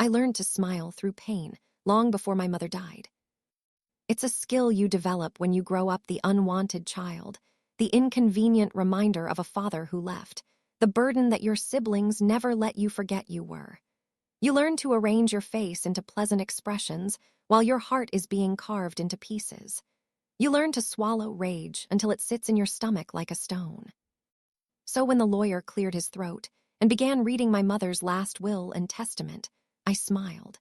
I learned to smile through pain long before my mother died. It's a skill you develop when you grow up the unwanted child, the inconvenient reminder of a father who left, the burden that your siblings never let you forget you were. You learn to arrange your face into pleasant expressions while your heart is being carved into pieces. You learn to swallow rage until it sits in your stomach like a stone. So when the lawyer cleared his throat and began reading my mother's last will and testament, I smiled.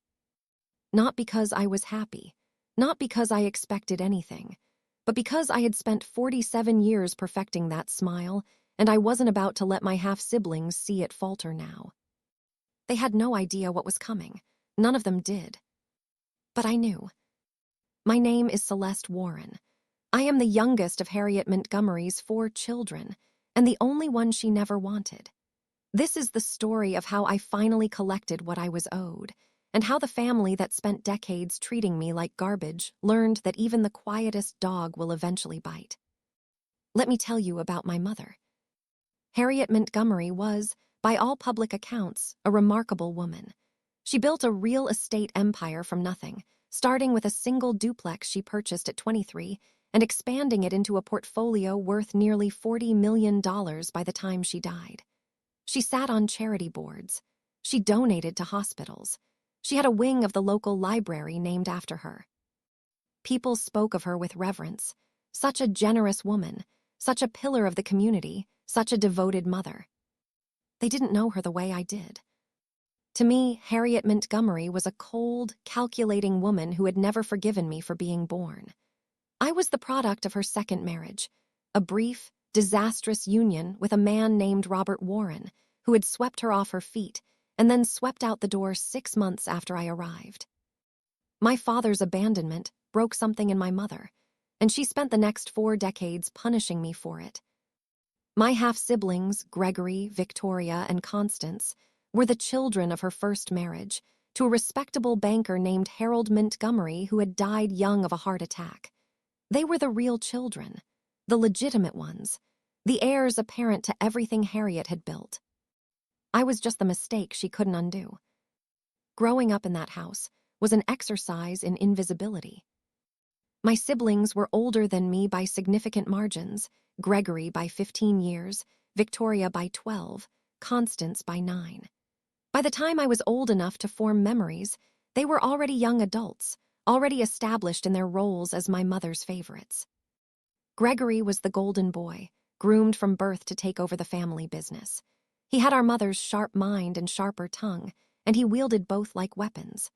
Not because I was happy, not because I expected anything, but because I had spent 47 years perfecting that smile, and I wasn't about to let my half-siblings see it falter now. They had no idea what was coming. None of them did. But I knew. My name is Celeste Warren. I am the youngest of Harriet Montgomery's 4 children, and the only one she never wanted. This is the story of how I finally collected what I was owed, and how the family that spent decades treating me like garbage learned that even the quietest dog will eventually bite. Let me tell you about my mother. Harriet Montgomery was, by all public accounts, a remarkable woman. She built a real estate empire from nothing, starting with a single duplex she purchased at 23 and expanding it into a portfolio worth nearly $40 million by the time she died. She sat on charity boards. She donated to hospitals. She had a wing of the local library named after her. People spoke of her with reverence. Such a generous woman, such a pillar of the community, such a devoted mother. They didn't know her the way I did. To me, Harriet Montgomery was a cold, calculating woman who had never forgiven me for being born. I was the product of her second marriage, a brief, disastrous union with a man named Robert Warren, who had swept her off her feet and then swept out the door 6 months after I arrived. My father's abandonment broke something in my mother, and she spent the next 4 decades punishing me for it. My half-siblings, Gregory, Victoria, and Constance, were the children of her first marriage to a respectable banker named Harold Montgomery who had died young of a heart attack. They were the real children, the legitimate ones, the heirs apparent to everything Harriet had built. I was just the mistake she couldn't undo. Growing up in that house was an exercise in invisibility. My siblings were older than me by significant margins, Gregory by 15 years, Victoria by 12, Constance by 9. By the time I was old enough to form memories, they were already young adults, already established in their roles as my mother's favorites. Gregory was the golden boy, groomed from birth to take over the family business. He had our mother's sharp mind and sharper tongue, and he wielded both like weapons.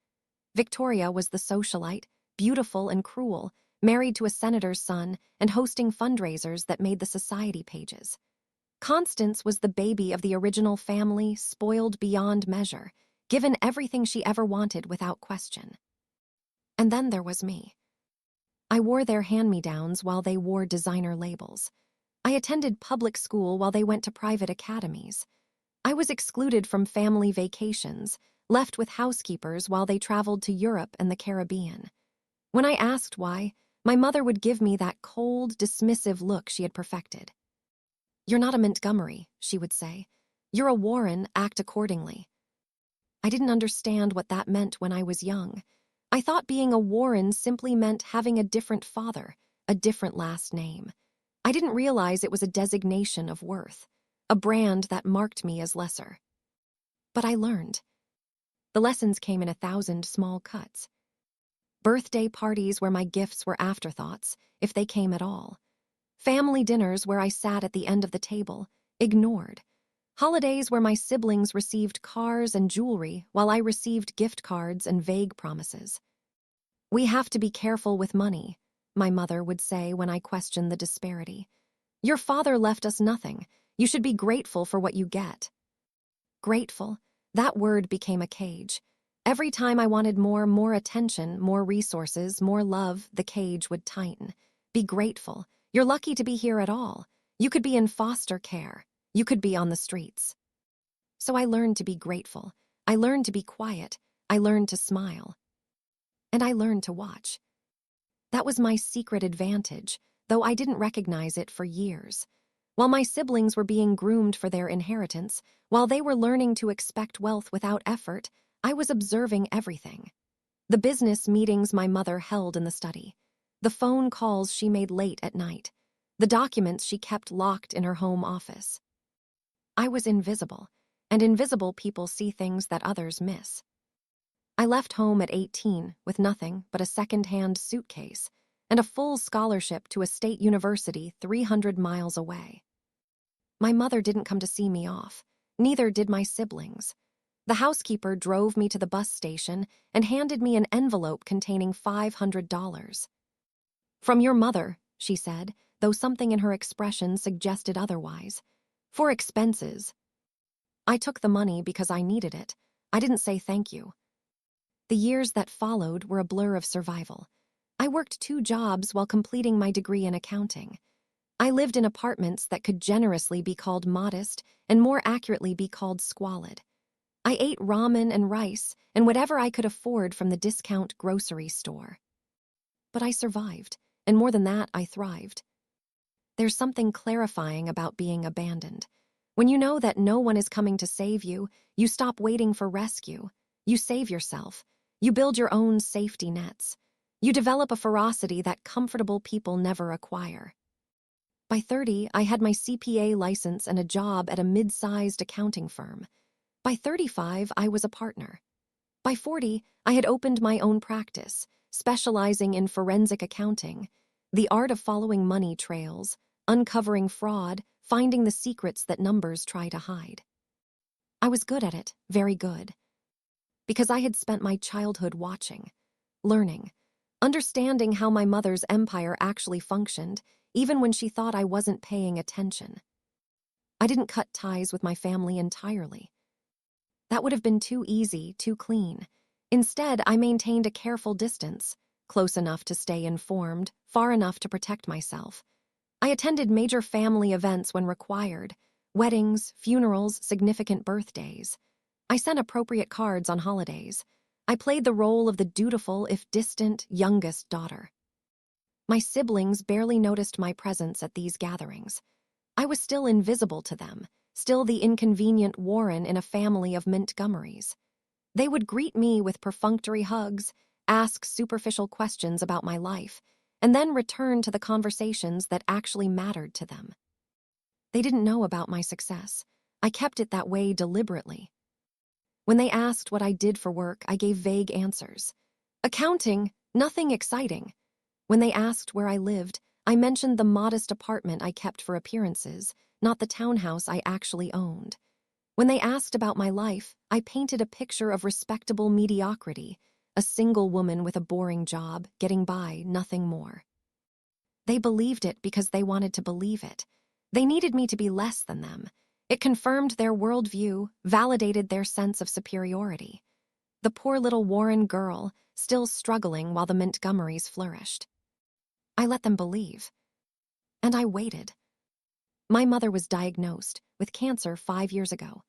Victoria was the socialite, beautiful and cruel, married to a senator's son and hosting fundraisers that made the society pages. Constance was the baby of the original family, spoiled beyond measure, given everything she ever wanted without question. And then there was me. I wore their hand-me-downs while they wore designer labels. I attended public school while they went to private academies. I was excluded from family vacations, left with housekeepers while they traveled to Europe and the Caribbean. When I asked why, my mother would give me that cold, dismissive look she had perfected. "You're not a Montgomery," she would say. "You're a Warren, act accordingly." I didn't understand what that meant when I was young. I thought being a Warren simply meant having a different father, a different last name. I didn't realize it was a designation of worth, a brand that marked me as lesser. But I learned. The lessons came in 1,000 small cuts. Birthday parties where my gifts were afterthoughts, if they came at all. Family dinners where I sat at the end of the table, ignored. Holidays where my siblings received cars and jewelry while I received gift cards and vague promises. "We have to be careful with money," my mother would say when I questioned the disparity. "Your father left us nothing. You should be grateful for what you get." Grateful, that word became a cage. Every time I wanted more attention, more resources, more love, the cage would tighten. Be grateful. You're lucky to be here at all. You could be in foster care. You could be on the streets. So I learned to be grateful. I learned to be quiet. I learned to smile. And I learned to watch. That was my secret advantage, though I didn't recognize it for years. While my siblings were being groomed for their inheritance, while they were learning to expect wealth without effort, I was observing everything. The business meetings my mother held in the study, the phone calls she made late at night, the documents she kept locked in her home office. I was invisible, and invisible people see things that others miss. I left home at 18 with nothing but a second-hand suitcase and a full scholarship to a state university 300 miles away. My mother didn't come to see me off. Neither did my siblings. The housekeeper drove me to the bus station and handed me an envelope containing $500. "From your mother," she said, though something in her expression suggested otherwise. "For expenses." I took the money because I needed it. I didn't say thank you. The years that followed were a blur of survival. I worked 2 jobs while completing my degree in accounting. I lived in apartments that could generously be called modest and more accurately be called squalid. I ate ramen and rice and whatever I could afford from the discount grocery store. But I survived, and more than that, I thrived. There's something clarifying about being abandoned. When you know that no one is coming to save you, you stop waiting for rescue. You save yourself. You build your own safety nets. You develop a ferocity that comfortable people never acquire. By 30, I had my CPA license and a job at a mid-sized accounting firm. By 35, I was a partner. By 40, I had opened my own practice, specializing in forensic accounting, the art of following money trails, uncovering fraud, finding the secrets that numbers try to hide. I was good at it, very good. Because I had spent my childhood watching, learning, understanding how my mother's empire actually functioned, even when she thought I wasn't paying attention. I didn't cut ties with my family entirely. That would have been too easy, too clean. Instead, I maintained a careful distance, close enough to stay informed, far enough to protect myself. I attended major family events when required, weddings, funerals, significant birthdays. I sent appropriate cards on holidays. I played the role of the dutiful, if distant, youngest daughter. My siblings barely noticed my presence at these gatherings. I was still invisible to them, still the inconvenient Warren in a family of Montgomerys. They would greet me with perfunctory hugs, ask superficial questions about my life, and then return to the conversations that actually mattered to them. They didn't know about my success. I kept it that way deliberately. When they asked what I did for work, I gave vague answers. Accounting, nothing exciting. When they asked where I lived, I mentioned the modest apartment I kept for appearances, not the townhouse I actually owned. When they asked about my life, I painted a picture of respectable mediocrity, a single woman with a boring job, getting by, nothing more. They believed it because they wanted to believe it. They needed me to be less than them. It confirmed their worldview, validated their sense of superiority. The poor little Warren girl, still struggling while the Montgomerys flourished. I let them believe. And I waited. My mother was diagnosed with cancer 5 years ago.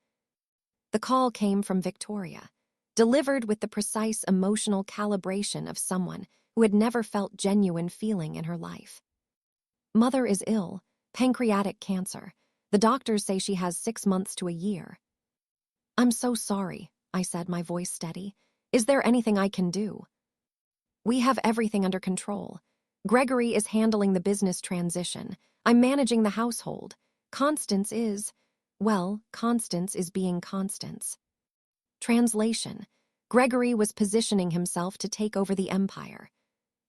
The call came from Victoria, delivered with the precise emotional calibration of someone who had never felt genuine feeling in her life. "Mother is ill, pancreatic cancer. The doctors say she has 6 months to a year." "I'm so sorry," I said, my voice steady. "Is there anything I can do?" "We have everything under control. Gregory is handling the business transition. I'm managing the household. Constance is being Constance." Translation: Gregory was positioning himself to take over the empire.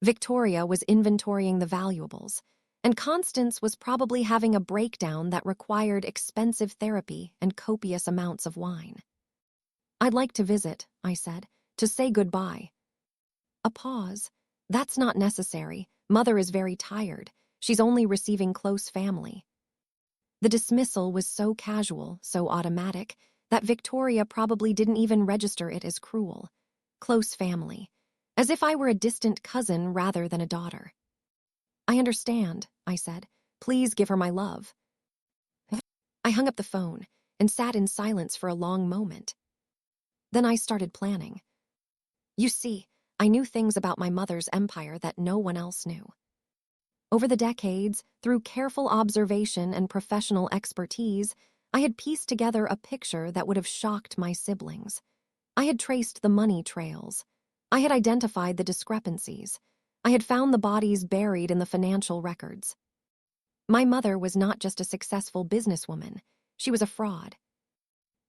Victoria was inventorying the valuables, and Constance was probably having a breakdown that required expensive therapy and copious amounts of wine. "I'd like to visit," I said, "to say goodbye." A pause. "That's not necessary. Mother is very tired. She's only receiving close family." The dismissal was so casual, so automatic, that Victoria probably didn't even register it as cruel. Close family. As if I were a distant cousin rather than a daughter. "I understand," I said. "Please give her my love." I hung up the phone and sat in silence for a long moment. Then I started planning. You see, I knew things about my mother's empire that no one else knew. Over the decades, through careful observation and professional expertise, I had pieced together a picture that would have shocked my siblings. I had traced the money trails. I had identified the discrepancies. I had found the bodies buried in the financial records. My mother was not just a successful businesswoman. She was a fraud.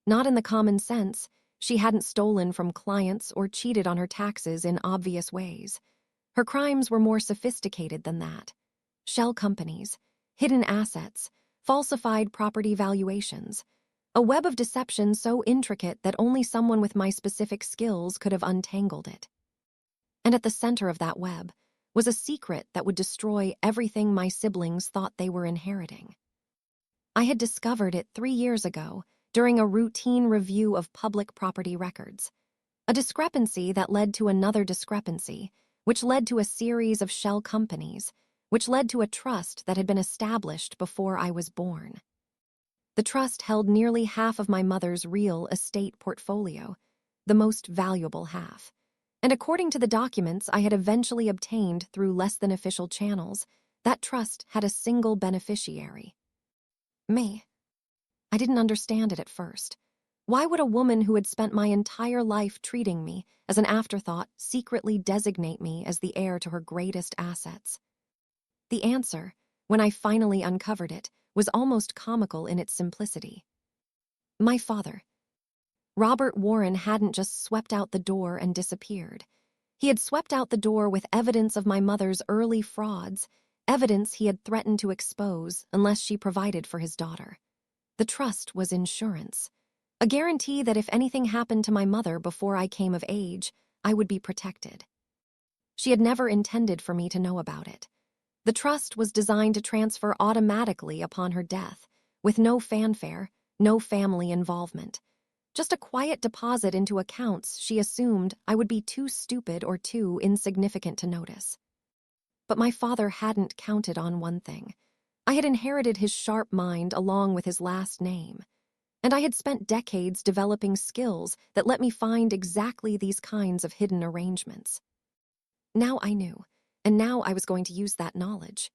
Not in the common sense. She hadn't stolen from clients or cheated on her taxes in obvious ways. Her crimes were more sophisticated than that. Shell companies, hidden assets, falsified property valuations, a web of deception so intricate that only someone with my specific skills could have untangled it. And at the center of that web was a secret that would destroy everything my siblings thought they were inheriting. I had discovered it 3 years ago during a routine review of public property records, a discrepancy that led to another discrepancy, which led to a series of shell companies, which led to a trust that had been established before I was born. The trust held nearly half of my mother's real estate portfolio, the most valuable half. And according to the documents I had eventually obtained through less than official channels, that trust had a single beneficiary. Me. I didn't understand it at first. Why would a woman who had spent my entire life treating me as an afterthought secretly designate me as the heir to her greatest assets? The answer, when I finally uncovered it, was almost comical in its simplicity. My father. Robert Warren hadn't just swept out the door and disappeared. He had swept out the door with evidence of my mother's early frauds, evidence he had threatened to expose unless she provided for his daughter. The trust was insurance, a guarantee that if anything happened to my mother before I came of age, I would be protected. She had never intended for me to know about it. The trust was designed to transfer automatically upon her death, with no fanfare, no family involvement. Just a quiet deposit into accounts she assumed I would be too stupid or too insignificant to notice. But my father hadn't counted on one thing. I had inherited his sharp mind along with his last name, and I had spent decades developing skills that let me find exactly these kinds of hidden arrangements. Now I knew, and now I was going to use that knowledge.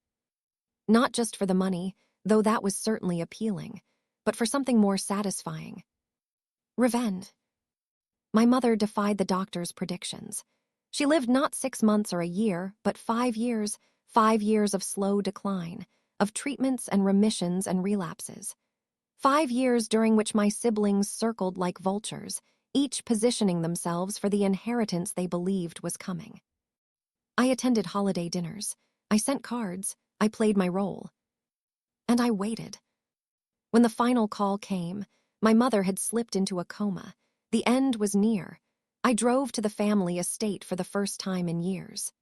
Not just for the money, though that was certainly appealing, but for something more satisfying. Revenge. My mother defied the doctor's predictions. She lived not 6 months or a year, but 5 years, 5 years of slow decline, of treatments and remissions and relapses. 5 years during which my siblings circled like vultures, each positioning themselves for the inheritance they believed was coming. I attended holiday dinners. I sent cards. I played my role. And I waited. When the final call came, my mother had slipped into a coma. The end was near. I drove to the family estate for the first time in years.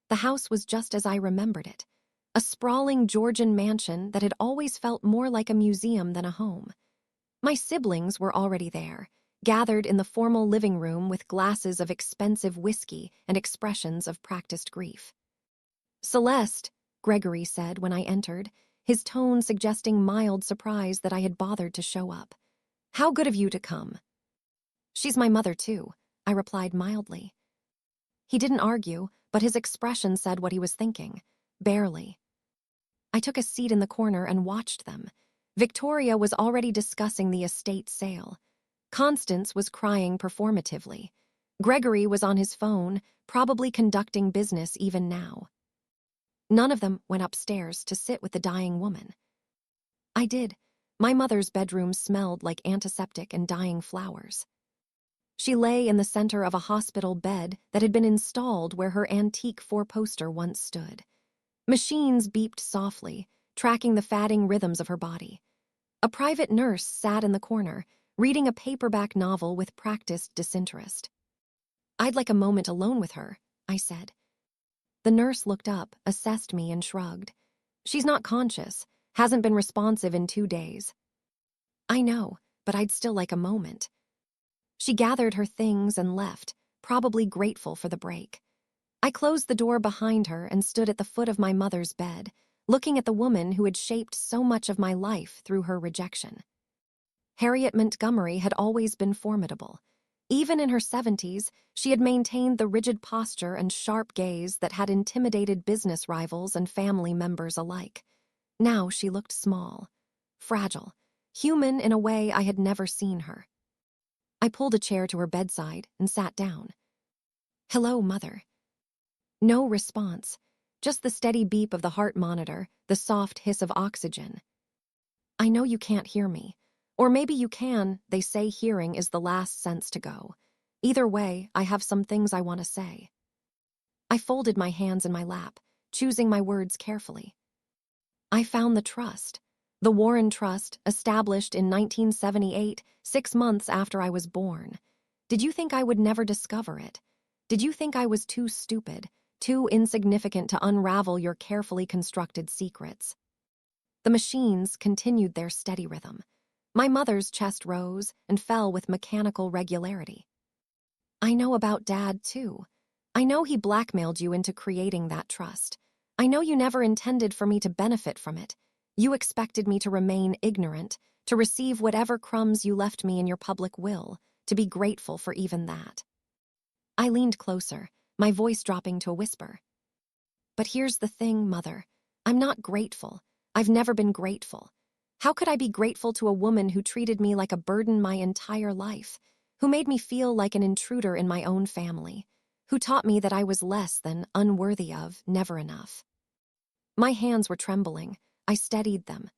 The house was just as I remembered it, a sprawling Georgian mansion that had always felt more like a museum than a home. My siblings were already there, gathered in the formal living room with glasses of expensive whiskey and expressions of practiced grief. "Celeste," Gregory said when I entered, his tone suggesting mild surprise that I had bothered to show up. "How good of you to come." "She's my mother, too," I replied mildly. He didn't argue, but his expression said what he was thinking. Barely. I took a seat in the corner and watched them. Victoria was already discussing the estate sale. Constance was crying performatively. Gregory was on his phone, probably conducting business even now. None of them went upstairs to sit with the dying woman. I did. My mother's bedroom smelled like antiseptic and dying flowers. She lay in the center of a hospital bed that had been installed where her antique four-poster once stood. Machines beeped softly, tracking the fatting rhythms of her body. A private nurse sat in the corner, reading a paperback novel with practiced disinterest. "I'd like a moment alone with her," I said. The nurse looked up, assessed me, and shrugged. "She's not conscious, hasn't been responsive in 2 days." "I know, but I'd still like a moment." She gathered her things and left, probably grateful for the break. I closed the door behind her and stood at the foot of my mother's bed, looking at the woman who had shaped so much of my life through her rejection. Harriet Montgomery had always been formidable. Even in her 70s, she had maintained the rigid posture and sharp gaze that had intimidated business rivals and family members alike. Now she looked small, fragile, human in a way I had never seen her. I pulled a chair to her bedside and sat down. "Hello, Mother." No response, just the steady beep of the heart monitor, the soft hiss of oxygen. "I know you can't hear me. Or maybe you can, they say hearing is the last sense to go. Either way, I have some things I want to say." I folded my hands in my lap, choosing my words carefully. "I found the trust. The Warren Trust, established in 1978, 6 months after I was born. Did you think I would never discover it? Did you think I was too stupid, too insignificant to unravel your carefully constructed secrets?" The machines continued their steady rhythm. My mother's chest rose and fell with mechanical regularity. "I know about Dad, too. I know he blackmailed you into creating that trust. I know you never intended for me to benefit from it. You expected me to remain ignorant, to receive whatever crumbs you left me in your public will, to be grateful for even that." I leaned closer, my voice dropping to a whisper. "But here's the thing, Mother. I'm not grateful. I've never been grateful. How could I be grateful to a woman who treated me like a burden my entire life, who made me feel like an intruder in my own family, who taught me that I was less than, unworthy of, never enough?" My hands were trembling. I steadied them.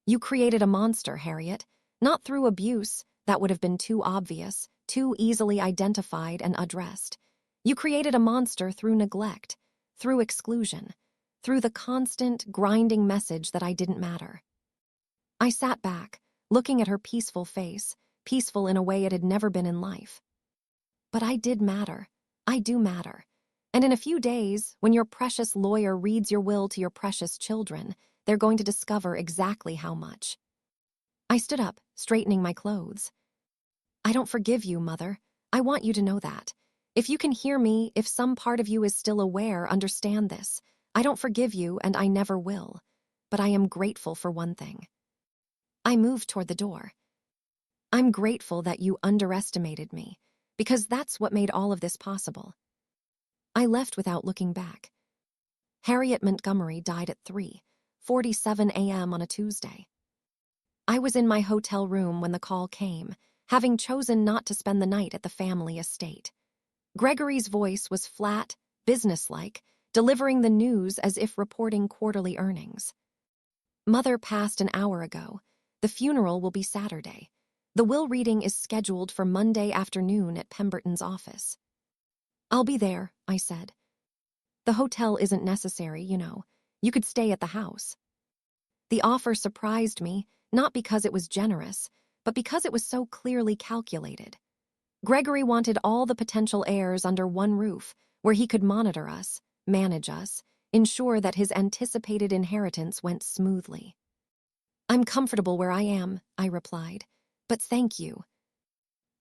"You created a monster, Harriet. Not through abuse, that would have been too obvious, too easily identified and addressed. You created a monster through neglect, through exclusion, through the constant, grinding message that I didn't matter." I sat back, looking at her peaceful face, peaceful in a way it had never been in life. "But I did matter. I do matter. And in a few days, when your precious lawyer reads your will to your precious children, they're going to discover exactly how much." I stood up, straightening my clothes. "I don't forgive you, Mother. I want you to know that. If you can hear me, if some part of you is still aware, understand this. I don't forgive you, and I never will. But I am grateful for one thing." I moved toward the door. "I'm grateful that you underestimated me, because that's what made all of this possible." I left without looking back. Harriet Montgomery died at 3:47 a.m. on a Tuesday. I was in my hotel room when the call came, having chosen not to spend the night at the family estate. Gregory's voice was flat, businesslike, delivering the news as if reporting quarterly earnings. "Mother passed an hour ago. The funeral will be Saturday. The will reading is scheduled for Monday afternoon at Pemberton's office." "I'll be there," I said. "The hotel isn't necessary, you know. You could stay at the house." The offer surprised me, not because it was generous, but because it was so clearly calculated. Gregory wanted all the potential heirs under one roof, where he could monitor us, manage us, ensure that his anticipated inheritance went smoothly. "I'm comfortable where I am," I replied, "but thank you."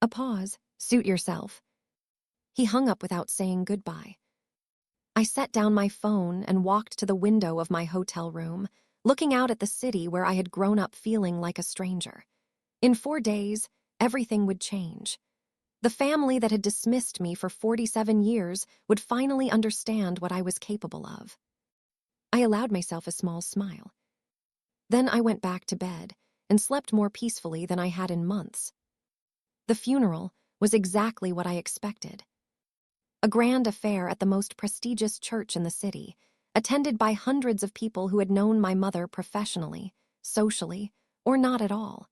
A pause. "Suit yourself." He hung up without saying goodbye. I set down my phone and walked to the window of my hotel room, looking out at the city where I had grown up feeling like a stranger. In 4 days, everything would change. The family that had dismissed me for 47 years would finally understand what I was capable of. I allowed myself a small smile. Then I went back to bed and slept more peacefully than I had in months. The funeral was exactly what I expected. A grand affair at the most prestigious church in the city, attended by hundreds of people who had known my mother professionally, socially, or not at all.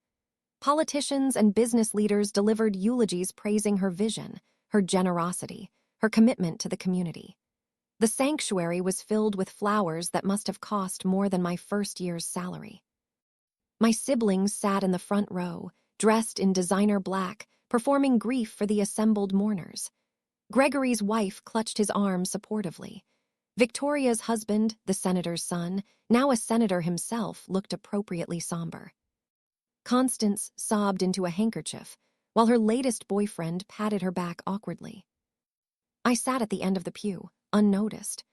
Politicians and business leaders delivered eulogies praising her vision, her generosity, her commitment to the community. The sanctuary was filled with flowers that must have cost more than my first year's salary. My siblings sat in the front row, dressed in designer black, performing grief for the assembled mourners. Gregory's wife clutched his arm supportively. Victoria's husband, the senator's son, now a senator himself, looked appropriately somber. Constance sobbed into a handkerchief, while her latest boyfriend patted her back awkwardly. I sat at the end of the pew, unnoticed.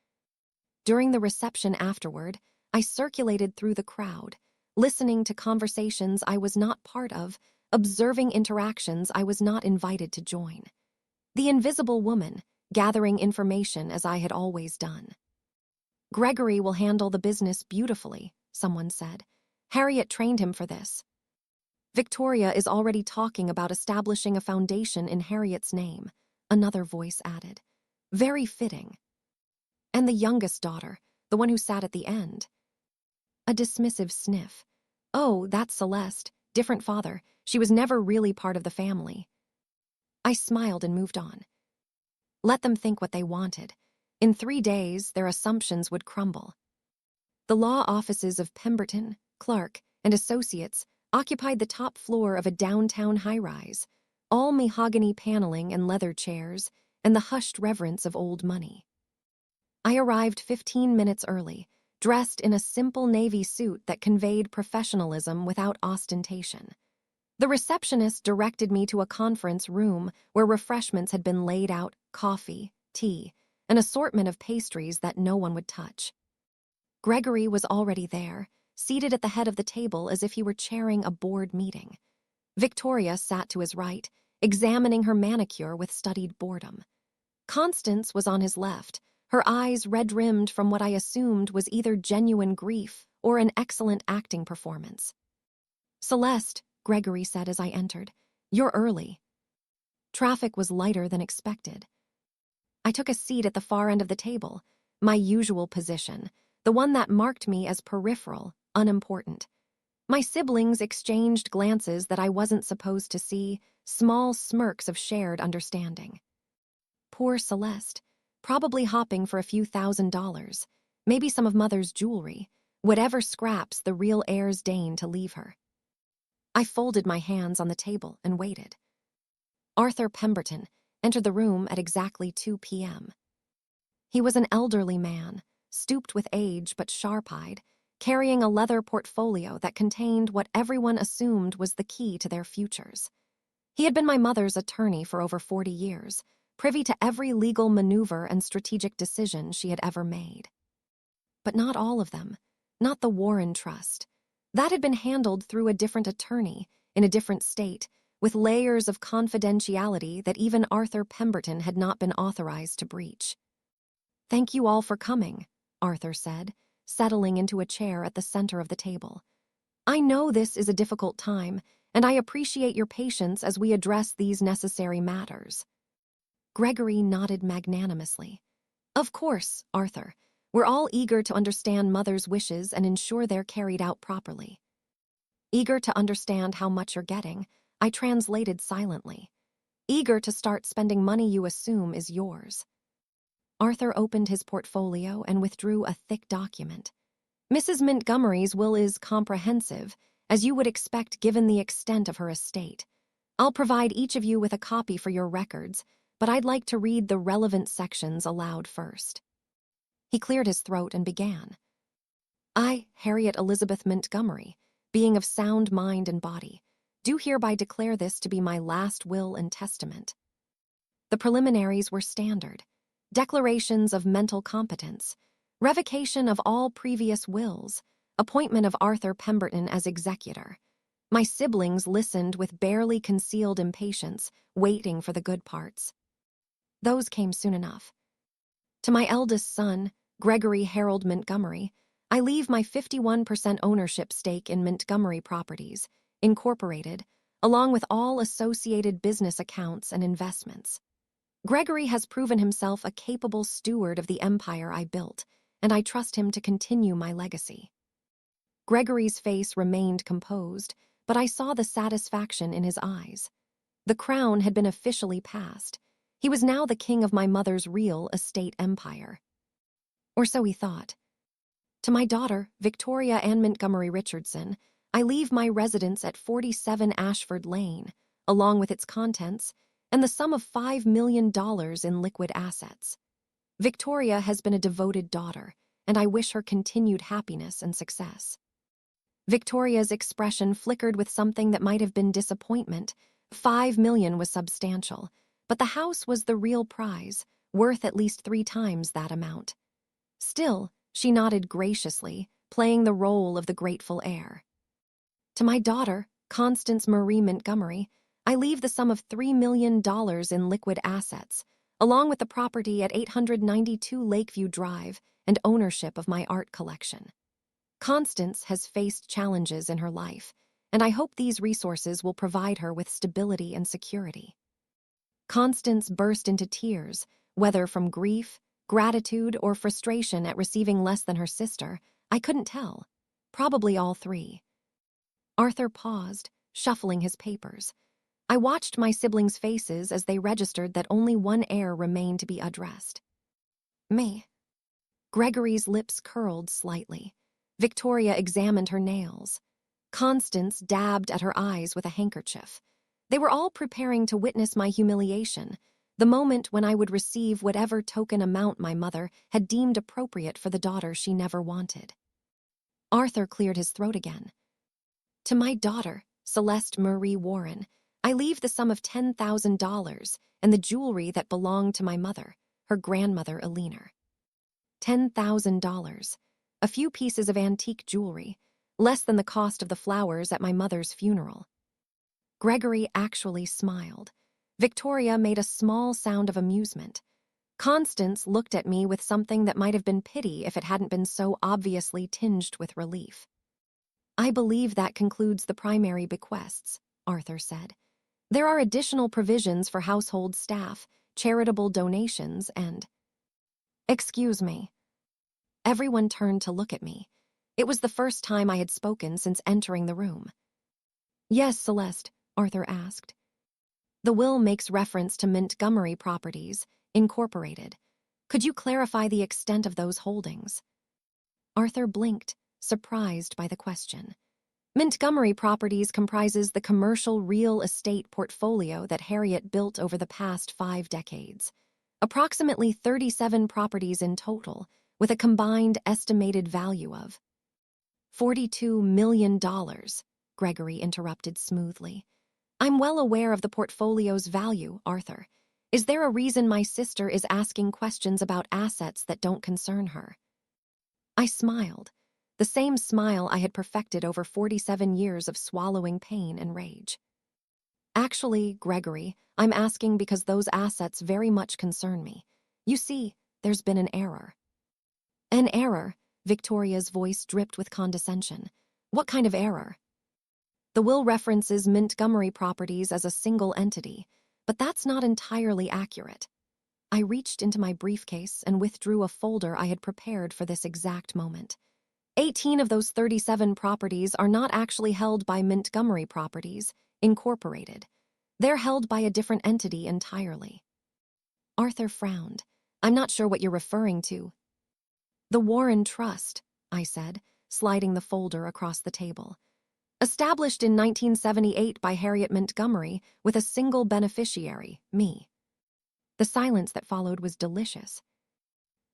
During the reception afterward, I circulated through the crowd, listening to conversations I was not part of, observing interactions I was not invited to join. The invisible woman, gathering information as I had always done. "Gregory will handle the business beautifully," someone said. "Harriet trained him for this." Victoria is already talking about establishing a foundation in Harriet's name, another voice added. Very fitting. And the youngest daughter, the one who sat at the end. A dismissive sniff. Oh, that's Celeste, different father. She was never really part of the family. I smiled and moved on. Let them think what they wanted. In 3 days, their assumptions would crumble. The law offices of Pemberton, Clark, and Associates occupied the top floor of a downtown high-rise, all mahogany paneling and leather chairs, and the hushed reverence of old money. I arrived 15 minutes early, dressed in a simple navy suit that conveyed professionalism without ostentation. The receptionist directed me to a conference room where refreshments had been laid out, coffee, tea, an assortment of pastries that no one would touch. Gregory was already there, seated at the head of the table as if he were chairing a board meeting. Victoria sat to his right, examining her manicure with studied boredom. Constance was on his left, her eyes red-rimmed from what I assumed was either genuine grief or an excellent acting performance. Celeste, Gregory said as I entered, you're early. Traffic was lighter than expected. I took a seat at the far end of the table, my usual position, the one that marked me as peripheral, unimportant. My siblings exchanged glances that I wasn't supposed to see, small smirks of shared understanding. Poor Celeste, probably hopping for a few $1,000s, maybe some of Mother's jewelry, whatever scraps the real heirs deign to leave her. I folded my hands on the table and waited. Arthur Pemberton entered the room at exactly 2 p.m. He was an elderly man, stooped with age but sharp-eyed, carrying a leather portfolio that contained what everyone assumed was the key to their futures. He had been my mother's attorney for over 40 years, privy to every legal maneuver and strategic decision she had ever made. But not all of them, not the Warren Trust. That had been handled through a different attorney, in a different state, with layers of confidentiality that even Arthur Pemberton had not been authorized to breach. Thank you all for coming, Arthur said, settling into a chair at the center of the table. I know this is a difficult time, and I appreciate your patience as we address these necessary matters. Gregory nodded magnanimously. Of course, Arthur. We're all eager to understand Mother's wishes and ensure they're carried out properly. Eager to understand how much you're getting, I translated silently. Eager to start spending money you assume is yours. Arthur opened his portfolio and withdrew a thick document. Mrs. Montgomery's will is comprehensive, as you would expect given the extent of her estate. I'll provide each of you with a copy for your records, but I'd like to read the relevant sections aloud first. He cleared his throat and began. I, Harriet Elizabeth Montgomery, being of sound mind and body, do hereby declare this to be my last will and testament. The preliminaries were standard. Declarations of mental competence, revocation of all previous wills, appointment of Arthur Pemberton as executor. My siblings listened with barely concealed impatience, waiting for the good parts. Those came soon enough. To my eldest son, Gregory Harold Montgomery, I leave my 51% ownership stake in Montgomery Properties, Incorporated, along with all associated business accounts and investments. Gregory has proven himself a capable steward of the empire I built, and I trust him to continue my legacy. Gregory's face remained composed, but I saw the satisfaction in his eyes. The crown had been officially passed. He was now the king of my mother's real estate empire. Or so he thought. To my daughter, Victoria Ann Montgomery Richardson, I leave my residence at 47 Ashford Lane, along with its contents, and the sum of $5 million in liquid assets. Victoria has been a devoted daughter, and I wish her continued happiness and success. Victoria's expression flickered with something that might have been disappointment. $5 million was substantial, but the house was the real prize, worth at least 3 times that amount. Still, she nodded graciously, playing the role of the grateful heir. To my daughter, Constance Marie Montgomery, I leave the sum of $3 million in liquid assets, along with the property at 892 Lakeview Drive and ownership of my art collection. Constance has faced challenges in her life, and I hope these resources will provide her with stability and security." Constance burst into tears, whether from grief, gratitude, or frustration at receiving less than her sister. I couldn't tell. Probably all three. Arthur paused, shuffling his papers. I watched my siblings' faces as they registered that only one heir remained to be addressed. Me. Gregory's lips curled slightly. Victoria examined her nails. Constance dabbed at her eyes with a handkerchief. They were all preparing to witness my humiliation, the moment when I would receive whatever token amount my mother had deemed appropriate for the daughter she never wanted. Arthur cleared his throat again. "To my daughter, Celeste Marie Warren, I leave the sum of $10,000 and the jewelry that belonged to my mother, her grandmother Eleanor." $10,000. A few pieces of antique jewelry, less than the cost of the flowers at my mother's funeral. Gregory actually smiled. Victoria made a small sound of amusement. Constance looked at me with something that might have been pity if it hadn't been so obviously tinged with relief. "I believe that concludes the primary bequests," Arthur said. "There are additional provisions for household staff, charitable donations, and—" "Excuse me." Everyone turned to look at me. It was the first time I had spoken since entering the room. "Yes, Celeste," Arthur asked. "The will makes reference to Montgomery Properties, Incorporated. Could you clarify the extent of those holdings?" Arthur blinked, surprised by the question. Montgomery Properties comprises the commercial real estate portfolio that Harriet built over the past 5 decades. Approximately 37 properties in total, with a combined estimated value of $42 million, Gregory interrupted smoothly. "I'm well aware of the portfolio's value, Arthur. Is there a reason my sister is asking questions about assets that don't concern her?" I smiled, the same smile I had perfected over 47 years of swallowing pain and rage. "Actually, Gregory, I'm asking because those assets very much concern me. You see, there's been an error." "An error?" Victoria's voice dripped with condescension. "What kind of error?" "The will references Montgomery Properties as a single entity, but that's not entirely accurate." I reached into my briefcase and withdrew a folder I had prepared for this exact moment. 18 of those 37 properties are not actually held by Montgomery Properties, Incorporated. They're held by a different entity entirely. Arthur frowned. "I'm not sure what you're referring to." "The Warren Trust," I said, sliding the folder across the table. "Established in 1978 by Harriet Montgomery with a single beneficiary, me." The silence that followed was delicious.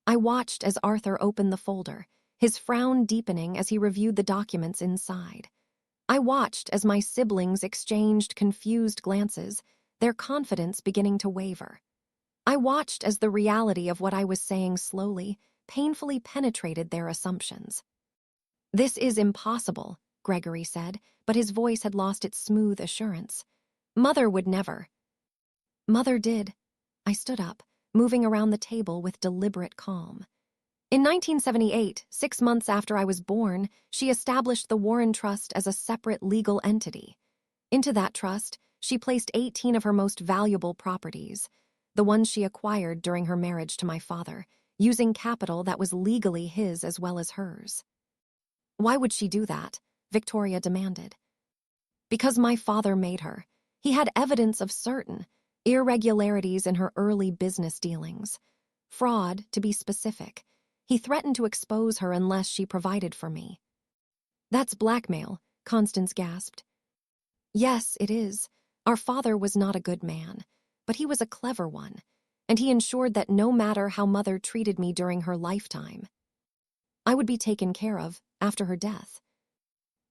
I watched as Arthur opened the folder, his frown deepening as he reviewed the documents inside. I watched as my siblings exchanged confused glances, their confidence beginning to waver. I watched as the reality of what I was saying slowly, painfully penetrated their assumptions. "This is impossible," Gregory said, but his voice had lost its smooth assurance. "Mother would never." "Mother did." I stood up, moving around the table with deliberate calm. "In 1978, 6 months after I was born, she established the Warren Trust as a separate legal entity. Into that trust, she placed 18 of her most valuable properties, the ones she acquired during her marriage to my father, using capital that was legally his as well as hers." "Why would she do that?" Victoria demanded. "Because my father made her. He had evidence of certain irregularities in her early business dealings. Fraud, to be specific. He threatened to expose her unless she provided for me." "That's blackmail," Constance gasped. "Yes, it is. Our father was not a good man, but he was a clever one, and he ensured that no matter how Mother treated me during her lifetime, I would be taken care of after her death."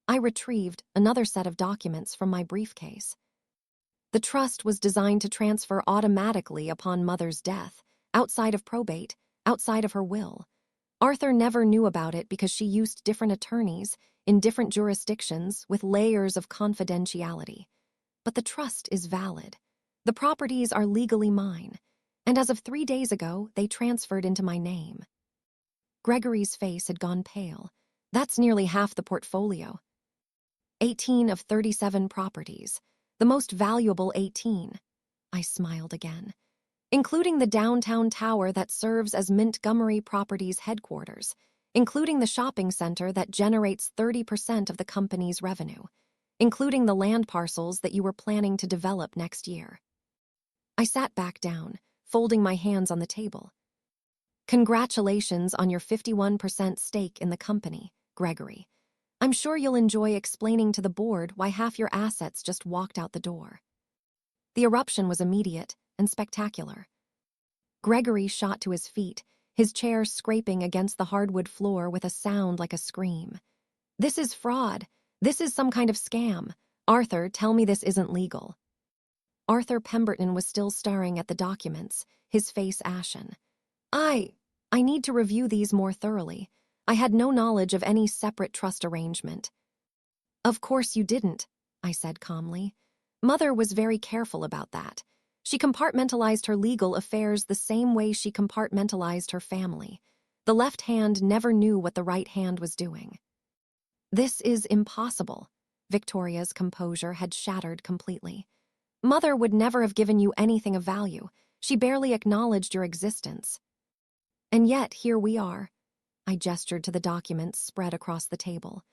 I retrieved another set of documents from my briefcase. The trust was designed to transfer automatically upon Mother's death, outside of probate, outside of her will. Arthur never knew about it because she used different attorneys in different jurisdictions with layers of confidentiality. But the trust is valid. The properties are legally mine, and as of 3 days ago, they transferred into my name. Gregory's face had gone pale. "That's nearly half the portfolio." 18 of 37 properties. The most valuable 18. I smiled again. Including the downtown tower that serves as Montgomery Properties headquarters, including the shopping center that generates 30% of the company's revenue, including the land parcels that you were planning to develop next year. I sat back down, folding my hands on the table. Congratulations on your 51% stake in the company, Gregory. I'm sure you'll enjoy explaining to the board why half your assets just walked out the door. The eruption was immediate and spectacular. Gregory shot to his feet, his chair scraping against the hardwood floor with a sound like a scream. This is fraud. This is some kind of scam. Arthur, tell me this isn't legal. Arthur Pemberton was still staring at the documents, his face ashen. I need to review these more thoroughly. I had no knowledge of any separate trust arrangement. Of course you didn't, I said calmly. Mother was very careful about that. She compartmentalized her legal affairs the same way she compartmentalized her family. The left hand never knew what the right hand was doing. This is impossible. Victoria's composure had shattered completely. Mother would never have given you anything of value. She barely acknowledged your existence. And yet, here we are. I gestured to the documents spread across the table.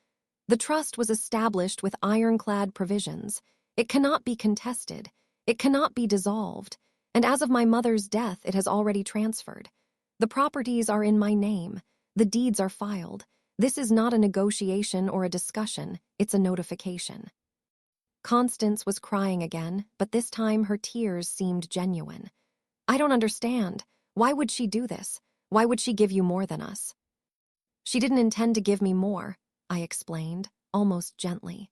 The trust was established with ironclad provisions. It cannot be contested. It cannot be dissolved. And as of my mother's death, it has already transferred. The properties are in my name. The deeds are filed. This is not a negotiation or a discussion. It's a notification. Constance was crying again, but this time her tears seemed genuine. I don't understand. Why would she do this? Why would she give you more than us? She didn't intend to give me more, I explained, almost gently.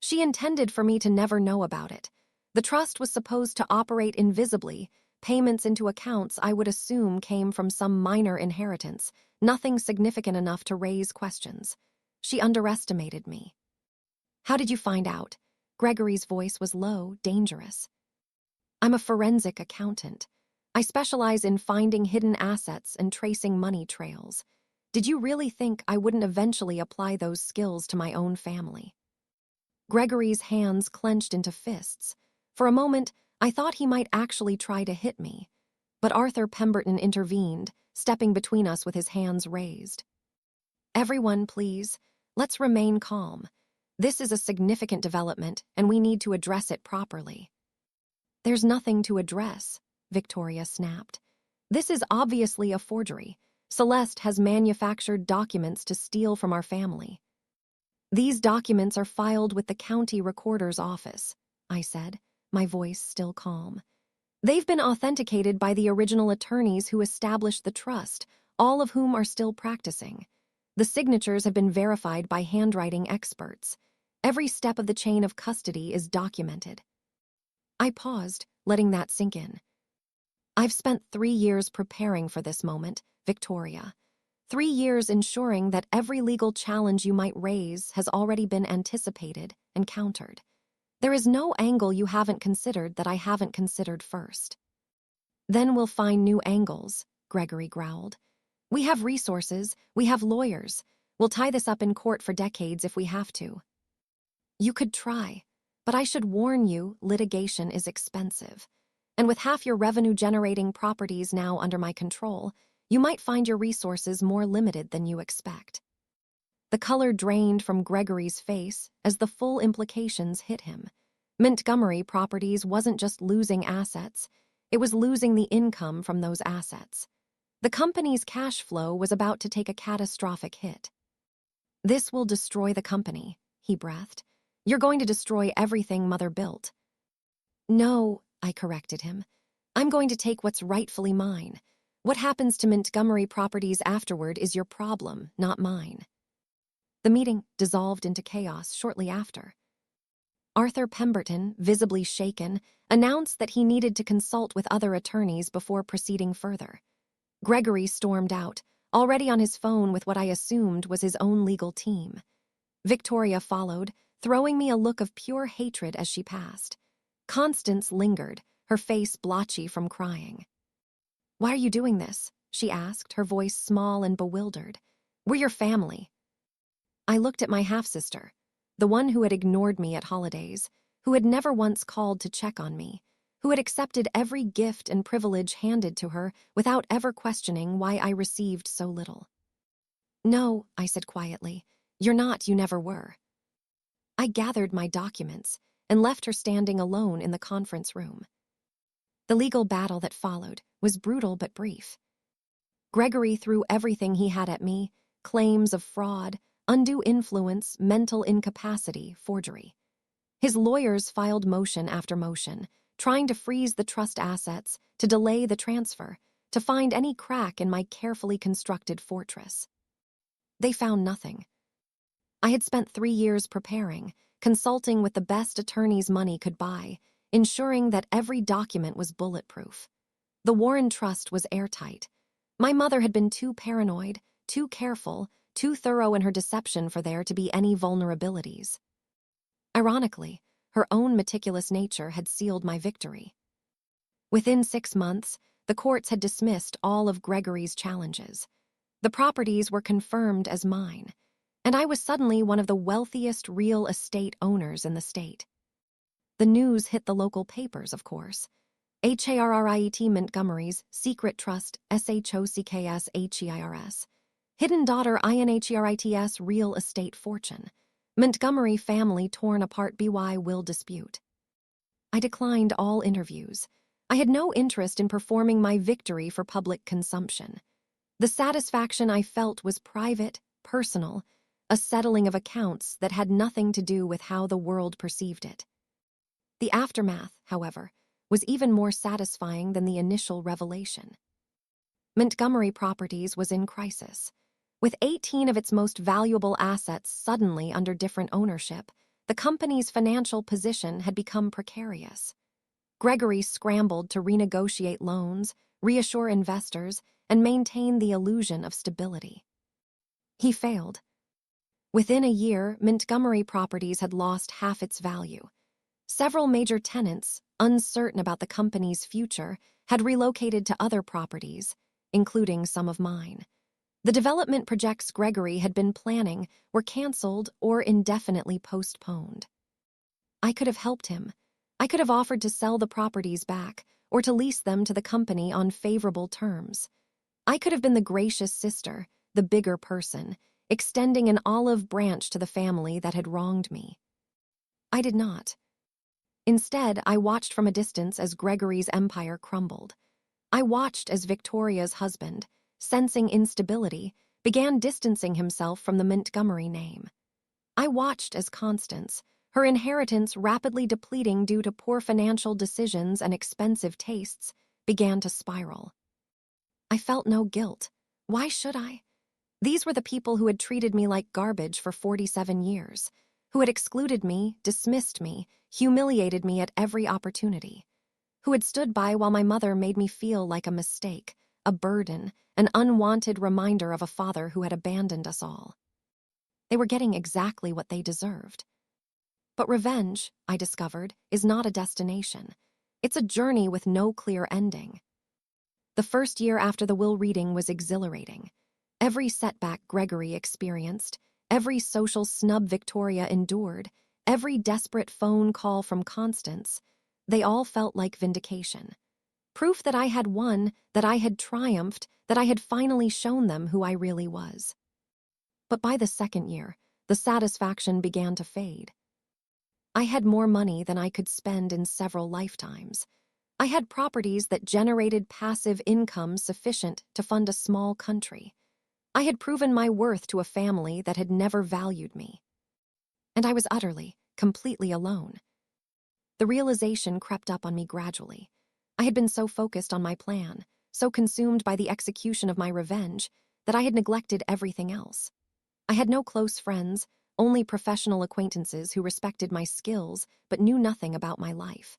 She intended for me to never know about it. The trust was supposed to operate invisibly. Payments into accounts I would assume came from some minor inheritance, nothing significant enough to raise questions. She underestimated me. How did you find out? Gregory's voice was low, dangerous. I'm a forensic accountant. I specialize in finding hidden assets and tracing money trails. Did you really think I wouldn't eventually apply those skills to my own family? Gregory's hands clenched into fists. For a moment, I thought he might actually try to hit me. But Arthur Pemberton intervened, stepping between us with his hands raised. Everyone, please, let's remain calm. This is a significant development, and we need to address it properly. There's nothing to address, Victoria snapped. This is obviously a forgery. Celeste has manufactured documents to steal from our family. These documents are filed with the county recorder's office, I said, my voice still calm. They've been authenticated by the original attorneys who established the trust, all of whom are still practicing. The signatures have been verified by handwriting experts. Every step of the chain of custody is documented. I paused, letting that sink in. I've spent 3 years preparing for this moment, Victoria. 3 years ensuring that every legal challenge you might raise has already been anticipated and countered. There is no angle you haven't considered that I haven't considered first. Then we'll find new angles, Gregory growled. We have resources, we have lawyers. We'll tie this up in court for decades if we have to. You could try, but I should warn you, litigation is expensive. And with half your revenue-generating properties now under my control, you might find your resources more limited than you expect. The color drained from Gregory's face as the full implications hit him. Montgomery Properties wasn't just losing assets, it was losing the income from those assets. The company's cash flow was about to take a catastrophic hit. This will destroy the company, he breathed. You're going to destroy everything Mother built. No, I corrected him. I'm going to take what's rightfully mine. What happens to Montgomery Properties afterward is your problem, not mine. The meeting dissolved into chaos shortly after. Arthur Pemberton, visibly shaken, announced that he needed to consult with other attorneys before proceeding further. Gregory stormed out, already on his phone with what I assumed was his own legal team. Victoria followed, throwing me a look of pure hatred as she passed. Constance lingered, her face blotchy from crying. Why are you doing this? She asked, her voice small and bewildered. We're your family. I looked at my half-sister. the one who had ignored me at holidays, who had never once called to check on me, who had accepted every gift and privilege handed to her without ever questioning why I received so little. "No," I said quietly, "you're not, you never were." I gathered my documents and left her standing alone in the conference room. The legal battle that followed was brutal but brief. Gregory threw everything he had at me: claims of fraud, undue influence, mental incapacity, forgery. His lawyers filed motion after motion, trying to freeze the trust assets, to delay the transfer, to find any crack in my carefully constructed fortress. They found nothing. I had spent 3 years preparing, consulting with the best attorneys money could buy, ensuring that every document was bulletproof. The Warren Trust was airtight. My mother had been too paranoid, too careful, too thorough in her deception for there to be any vulnerabilities. Ironically, her own meticulous nature had sealed my victory. Within 6 months, the courts had dismissed all of Gregory's challenges. The properties were confirmed as mine, and I was suddenly one of the wealthiest real estate owners in the state. The news hit the local papers, of course. HARRIET Montgomery's Secret Trust SHOCKSHEIRS. Hidden Daughter INHERITS Real Estate Fortune. Montgomery family torn apart BY will dispute. I declined all interviews. I had no interest in performing my victory for public consumption. The satisfaction I felt was private, personal, a settling of accounts that had nothing to do with how the world perceived it. The aftermath, however, was even more satisfying than the initial revelation. Montgomery Properties was in crisis. With 18 of its most valuable assets suddenly under different ownership, the company's financial position had become precarious. Gregory scrambled to renegotiate loans, reassure investors, and maintain the illusion of stability. He failed. Within a year, Montgomery Properties had lost half its value. Several major tenants, uncertain about the company's future, had relocated to other properties, including some of mine. The development projects Gregory had been planning were canceled or indefinitely postponed. I could have helped him. I could have offered to sell the properties back or to lease them to the company on favorable terms. I could have been the gracious sister, the bigger person, extending an olive branch to the family that had wronged me. I did not. Instead, I watched from a distance as Gregory's empire crumbled. I watched as Victoria's husband, sensing instability, began distancing himself from the Montgomery name. I watched as Constance, her inheritance rapidly depleting due to poor financial decisions and expensive tastes, began to spiral. I felt no guilt. Why should I? These were the people who had treated me like garbage for 47 years, who had excluded me, dismissed me, humiliated me at every opportunity, who had stood by while my mother made me feel like a mistake, a burden, an unwanted reminder of a father who had abandoned us all. They were getting exactly what they deserved. But revenge, I discovered, is not a destination. It's a journey with no clear ending. The first year after the will reading was exhilarating. Every setback Gregory experienced, every social snub Victoria endured, every desperate phone call from Constance, they all felt like vindication. Proof that I had won, that I had triumphed, that I had finally shown them who I really was. But by the second year, the satisfaction began to fade. I had more money than I could spend in several lifetimes. I had properties that generated passive income sufficient to fund a small country. I had proven my worth to a family that had never valued me. And I was utterly, completely alone. The realization crept up on me gradually. I had been so focused on my plan, so consumed by the execution of my revenge, that I had neglected everything else. I had no close friends, only professional acquaintances who respected my skills but knew nothing about my life.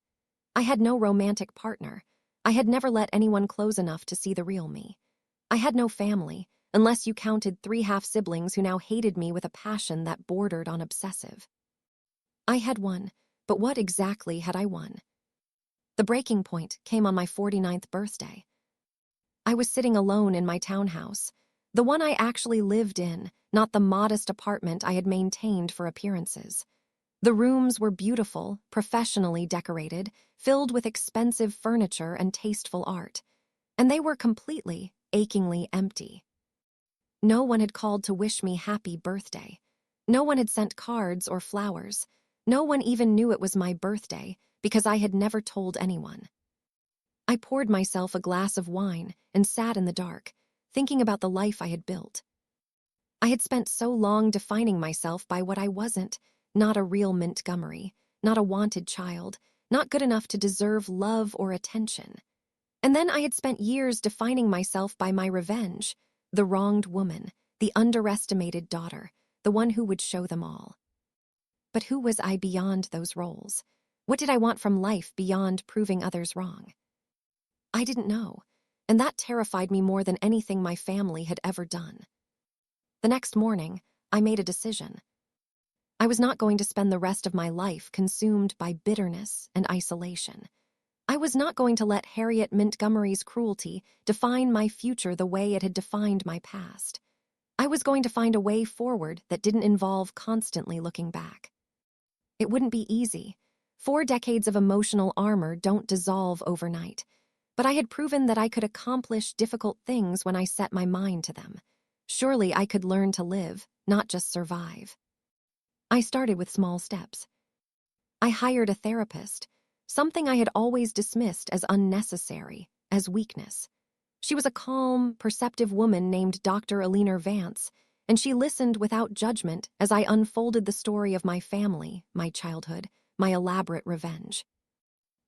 I had no romantic partner. I had never let anyone close enough to see the real me. I had no family, unless you counted 3 half-siblings who now hated me with a passion that bordered on obsessive. I had won, but what exactly had I won? The breaking point came on my 49th birthday. I was sitting alone in my townhouse, the one I actually lived in, not the modest apartment I had maintained for appearances. The rooms were beautiful, professionally decorated, filled with expensive furniture and tasteful art, and they were completely, achingly empty. No one had called to wish me happy birthday. No one had sent cards or flowers. No one even knew it was my birthday because I had never told anyone. I poured myself a glass of wine and sat in the dark, thinking about the life I had built. I had spent so long defining myself by what I wasn't, not a real Montgomery, not a wanted child, not good enough to deserve love or attention. And then I had spent years defining myself by my revenge, the wronged woman, the underestimated daughter, the one who would show them all. But who was I beyond those roles? What did I want from life beyond proving others wrong? I didn't know, and that terrified me more than anything my family had ever done. The next morning, I made a decision. I was not going to spend the rest of my life consumed by bitterness and isolation. I was not going to let Harriet Montgomery's cruelty define my future the way it had defined my past. I was going to find a way forward that didn't involve constantly looking back. It wouldn't be easy. 4 decades of emotional armor don't dissolve overnight. But I had proven that I could accomplish difficult things when I set my mind to them. Surely I could learn to live, not just survive. I started with small steps. I hired a therapist, something I had always dismissed as unnecessary, as weakness. She was a calm, perceptive woman named Dr. Alina Vance, and she listened without judgment as I unfolded the story of my family, my childhood, my elaborate revenge.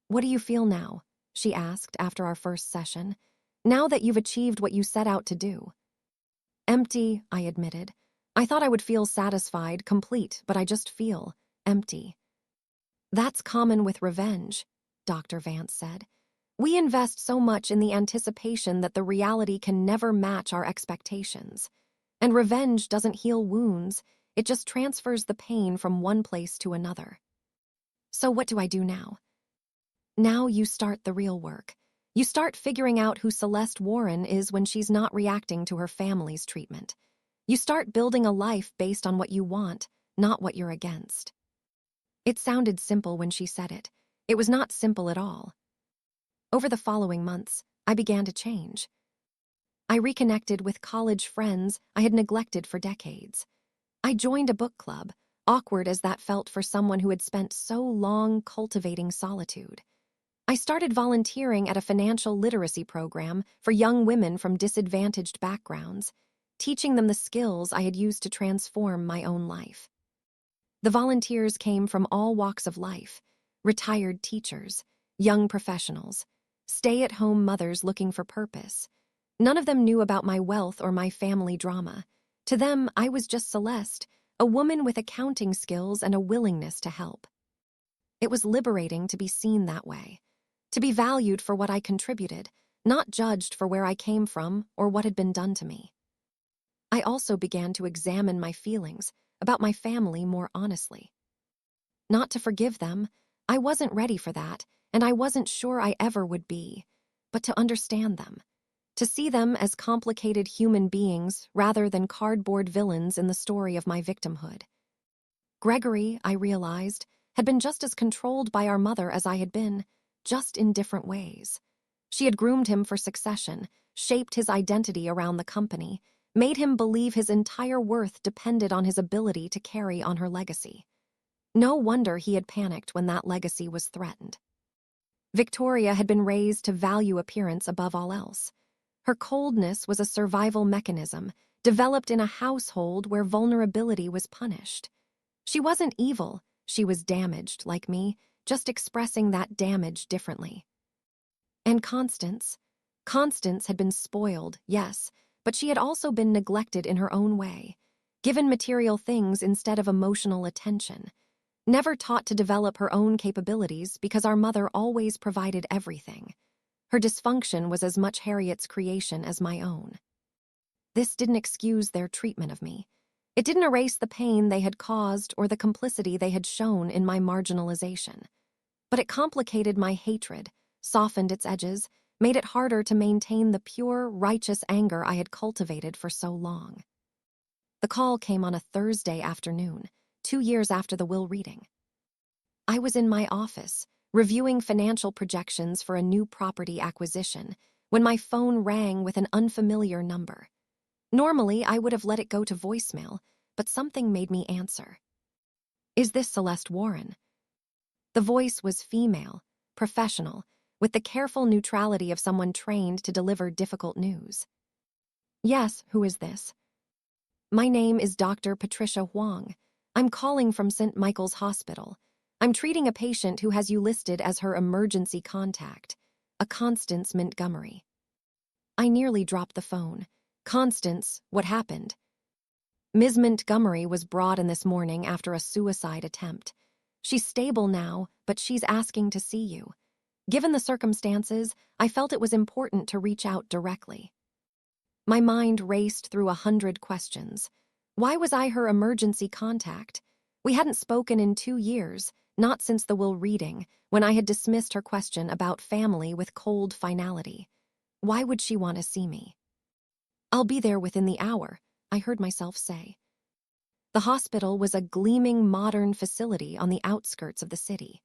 "What do you feel now?" she asked after our first session. "Now that you've achieved what you set out to do?" "Empty," I admitted. "I thought I would feel satisfied, complete, but I just feel empty." "That's common with revenge," Dr. Vance said. "We invest so much in the anticipation that the reality can never match our expectations. And revenge doesn't heal wounds, it just transfers the pain from one place to another." "So what do I do now?" "Now you start the real work. You start figuring out who Celeste Warren is when she's not reacting to her family's treatment. You start building a life based on what you want, not what you're against." It sounded simple when she said it. It was not simple at all. Over the following months, I began to change. I reconnected with college friends I had neglected for decades. I joined a book club, awkward as that felt for someone who had spent so long cultivating solitude. I started volunteering at a financial literacy program for young women from disadvantaged backgrounds, teaching them the skills I had used to transform my own life. The volunteers came from all walks of life: retired teachers, young professionals, stay-at-home mothers looking for purpose. None of them knew about my wealth or my family drama. To them, I was just Celeste, a woman with accounting skills and a willingness to help. It was liberating to be seen that way, to be valued for what I contributed, not judged for where I came from or what had been done to me. I also began to examine my feelings about my family more honestly. Not to forgive them, I wasn't ready for that, and I wasn't sure I ever would be, but to understand them, to see them as complicated human beings rather than cardboard villains in the story of my victimhood. Gregory, I realized, had been just as controlled by our mother as I had been, just in different ways. She had groomed him for succession, shaped his identity around the company, made him believe his entire worth depended on his ability to carry on her legacy. No wonder he had panicked when that legacy was threatened. Victoria had been raised to value appearance above all else. Her coldness was a survival mechanism, developed in a household where vulnerability was punished. She wasn't evil, she was damaged, like me, just expressing that damage differently. And Constance had been spoiled, yes, but she had also been neglected in her own way, given material things instead of emotional attention, never taught to develop her own capabilities because our mother always provided everything. Her dysfunction was as much Harriet's creation as my own. This didn't excuse their treatment of me. It didn't erase the pain they had caused or the complicity they had shown in my marginalization. But it complicated my hatred, softened its edges, made it harder to maintain the pure, righteous anger I had cultivated for so long. The The call came on a Thursday afternoon, 2 years after the will reading. I was in my office, reviewing financial projections for a new property acquisition, when my phone rang with an unfamiliar number. Normally, I would have let it go to voicemail, but something made me answer. "Is this Celeste Warren?" The voice was female, professional, with the careful neutrality of someone trained to deliver difficult news. "Yes, who is this?" "My name is Dr. Patricia Huang. I'm calling from St. Michael's Hospital. I'm treating a patient who has you listed as her emergency contact, a Constance Montgomery." I nearly dropped the phone. "Constance, what happened?" "Ms. Montgomery was brought in this morning after a suicide attempt. She's stable now, but she's asking to see you. Given the circumstances, I felt it was important to reach out directly." My mind raced through 100 questions. Why was I her emergency contact? We hadn't spoken in 2 years, not since the will reading, when I had dismissed her question about family with cold finality. Why would she want to see me? "I'll be there within the hour," I heard myself say. The hospital was a gleaming modern facility on the outskirts of the city.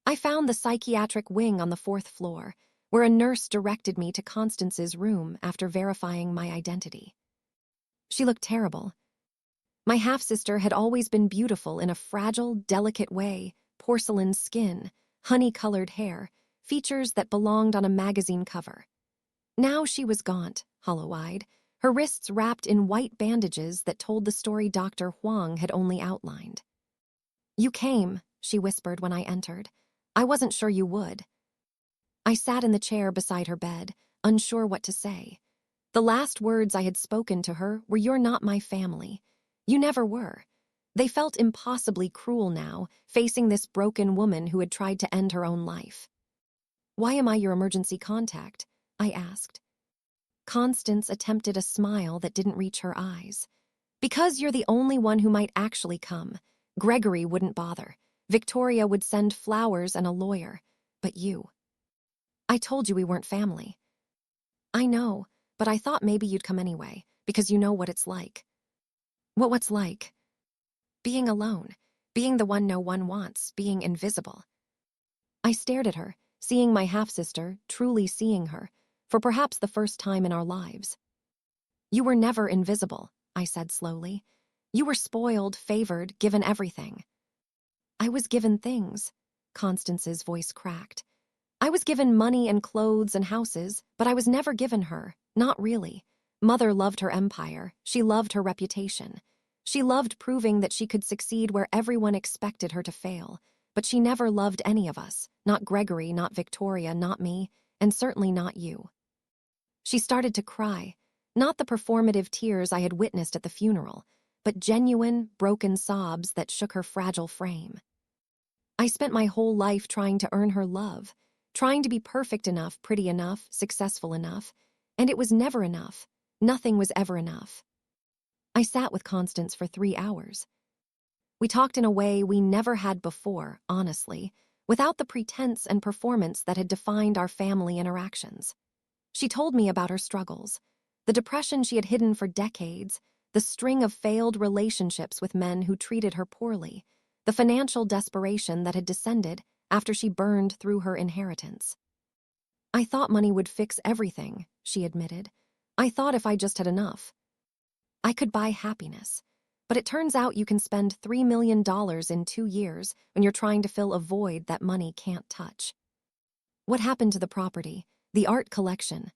I found the psychiatric wing on the 4th floor, where a nurse directed me to Constance's room after verifying my identity. She looked terrible. My half-sister had always been beautiful in a fragile, delicate way, porcelain skin, honey-colored hair, features that belonged on a magazine cover. Now she was gaunt, hollow-eyed, her wrists wrapped in white bandages that told the story Dr. Huang had only outlined. "You came," she whispered when I entered. "I wasn't sure you would." I sat in the chair beside her bed, unsure what to say. The last words I had spoken to her were, "You're not my family. You never were." They felt impossibly cruel now, facing this broken woman who had tried to end her own life. "Why am I your emergency contact?" I asked. Constance attempted a smile that didn't reach her eyes. "Because you're the only one who might actually come. Gregory wouldn't bother. Victoria would send flowers and a lawyer. But you. I told you we weren't family." "I know, but I thought maybe you'd come anyway, because you know what it's like." What's like?" "Being alone, being the one no one wants, being invisible." I stared at her, seeing my half-sister, truly seeing her, for perhaps the first time in our lives. "You were never invisible," I said slowly. "You were spoiled, favored, given everything." "I was given things." Constance's voice cracked. "I was given money and clothes and houses, but I was never given her, not really. Mother loved her empire, she loved her reputation. She loved proving that she could succeed where everyone expected her to fail, but she never loved any of us, not Gregory, not Victoria, not me, and certainly not you." She started to cry, not the performative tears I had witnessed at the funeral, but genuine, broken sobs that shook her fragile frame. "I spent my whole life trying to earn her love, trying to be perfect enough, pretty enough, successful enough, and it was never enough. Nothing was ever enough." I sat with Constance for 3 hours. We talked in a way we never had before, honestly, without the pretense and performance that had defined our family interactions. She told me about her struggles, the depression she had hidden for decades, the string of failed relationships with men who treated her poorly, the financial desperation that had descended after she burned through her inheritance. "I thought money would fix everything," she admitted. "I thought if I just had enough, I could buy happiness. But it turns out you can spend $3 million in 2 years when you're trying to fill a void that money can't touch." "What happened to the property, the art collection?"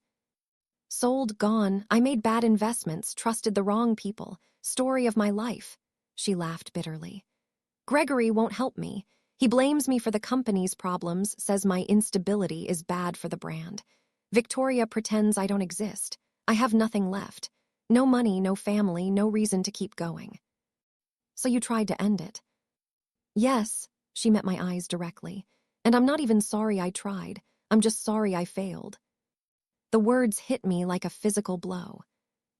"Sold, gone. I made bad investments, trusted the wrong people. Story of my life." She laughed bitterly. "Gregory won't help me. He blames me for the company's problems, says my instability is bad for the brand. Victoria pretends I don't exist. I have nothing left. No money, no family, no reason to keep going." "So you tried to end it?" "Yes," she met my eyes directly. "And I'm not even sorry I tried. I'm just sorry I failed." The words hit me like a physical blow.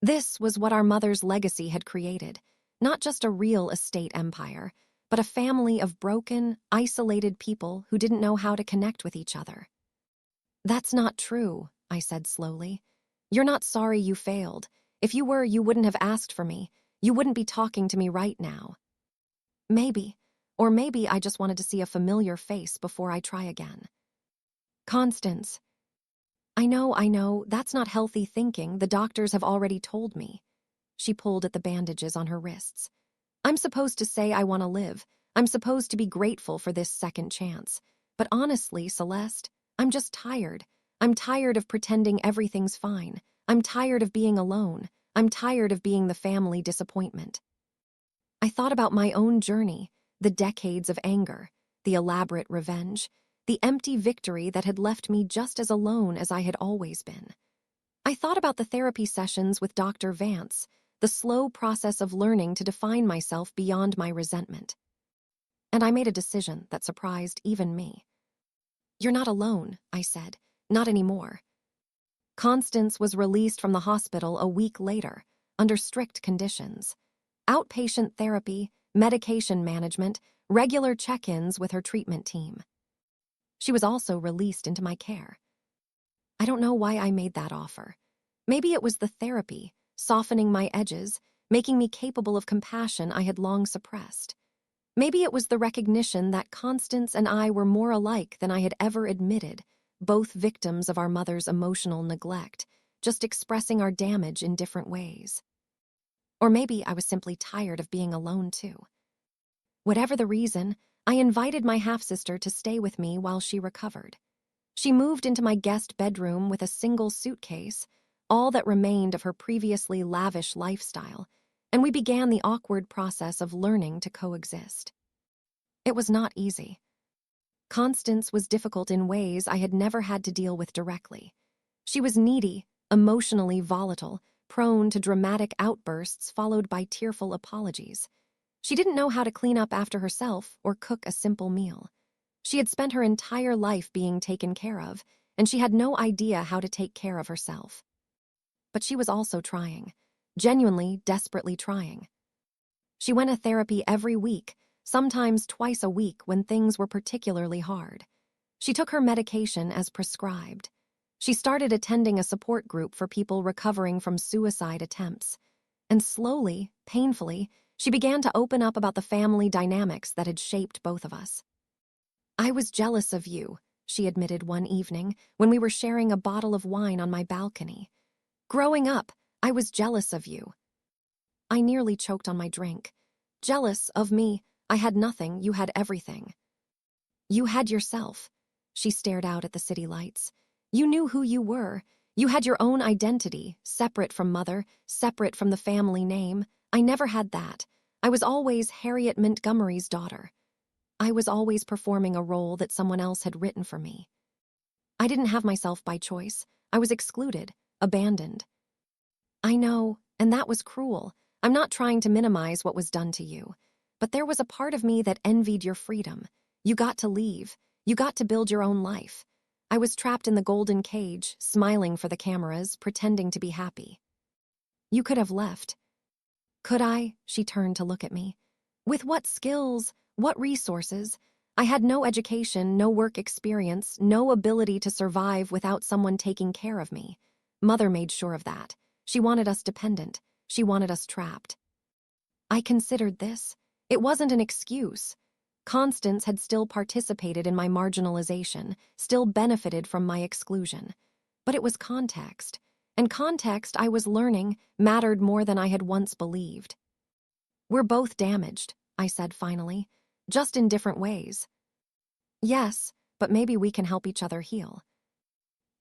This was what our mother's legacy had created, not just a real estate empire, but a family of broken, isolated people who didn't know how to connect with each other. "That's not true," I said slowly. "You're not sorry you failed. If you were, you wouldn't have asked for me. You wouldn't be talking to me right now. Maybe. Or maybe I just wanted to see a familiar face before I try again. Constance. I know, that's not healthy thinking. The doctors have already told me. She pulled at the bandages on her wrists. I'm supposed to say I want to live. I'm supposed to be grateful for this second chance. But honestly, Celeste, I'm just tired. I'm tired of pretending everything's fine. I'm tired of being alone. I'm tired of being the family disappointment. I thought about my own journey, the decades of anger, the elaborate revenge, the empty victory that had left me just as alone as I had always been. I thought about the therapy sessions with Dr. Vance, the slow process of learning to define myself beyond my resentment. And I made a decision that surprised even me. You're not alone, I said. Not anymore. Constance was released from the hospital a week later, under strict conditions. Outpatient therapy, medication management, regular check-ins with her treatment team. She was also released into my care. I don't know why I made that offer. Maybe it was the therapy, softening my edges, making me capable of compassion I had long suppressed. Maybe it was the recognition that Constance and I were more alike than I had ever admitted, both victims of our mother's emotional neglect, just expressing our damage in different ways. Or maybe I was simply tired of being alone too. Whatever the reason, I invited my half-sister to stay with me while she recovered. She moved into my guest bedroom with a single suitcase, all that remained of her previously lavish lifestyle, and we began the awkward process of learning to coexist. It was not easy. Constance was difficult in ways I had never had to deal with directly. She was needy, emotionally volatile, prone to dramatic outbursts followed by tearful apologies. She didn't know how to clean up after herself or cook a simple meal. She had spent her entire life being taken care of, and she had no idea how to take care of herself. But she was also trying, genuinely, desperately trying. She went to therapy every week, sometimes twice a week when things were particularly hard. She took her medication as prescribed. She started attending a support group for people recovering from suicide attempts. And slowly, painfully, she began to open up about the family dynamics that had shaped both of us. I was jealous of you, she admitted one evening when we were sharing a bottle of wine on my balcony. Growing up, I was jealous of you. I nearly choked on my drink. Jealous of me, I had nothing, you had everything. You had yourself. She stared out at the city lights. You knew who you were. You had your own identity, separate from mother, separate from the family name. I never had that. I was always Harriet Montgomery's daughter. I was always performing a role that someone else had written for me. I didn't have myself by choice. I was excluded, abandoned. I know, and that was cruel. I'm not trying to minimize what was done to you. But there was a part of me that envied your freedom. You got to leave. You got to build your own life. I was trapped in the golden cage, smiling for the cameras, pretending to be happy. You could have left. Could I? She turned to look at me. With what skills? What resources? I had no education, no work experience, no ability to survive without someone taking care of me. Mother made sure of that. She wanted us dependent. She wanted us trapped. I considered this. It wasn't an excuse. Constance had still participated in my marginalization, still benefited from my exclusion. But it was context. And context, I was learning, mattered more than I had once believed. We're both damaged, I said finally, just in different ways. Yes, but maybe we can help each other heal.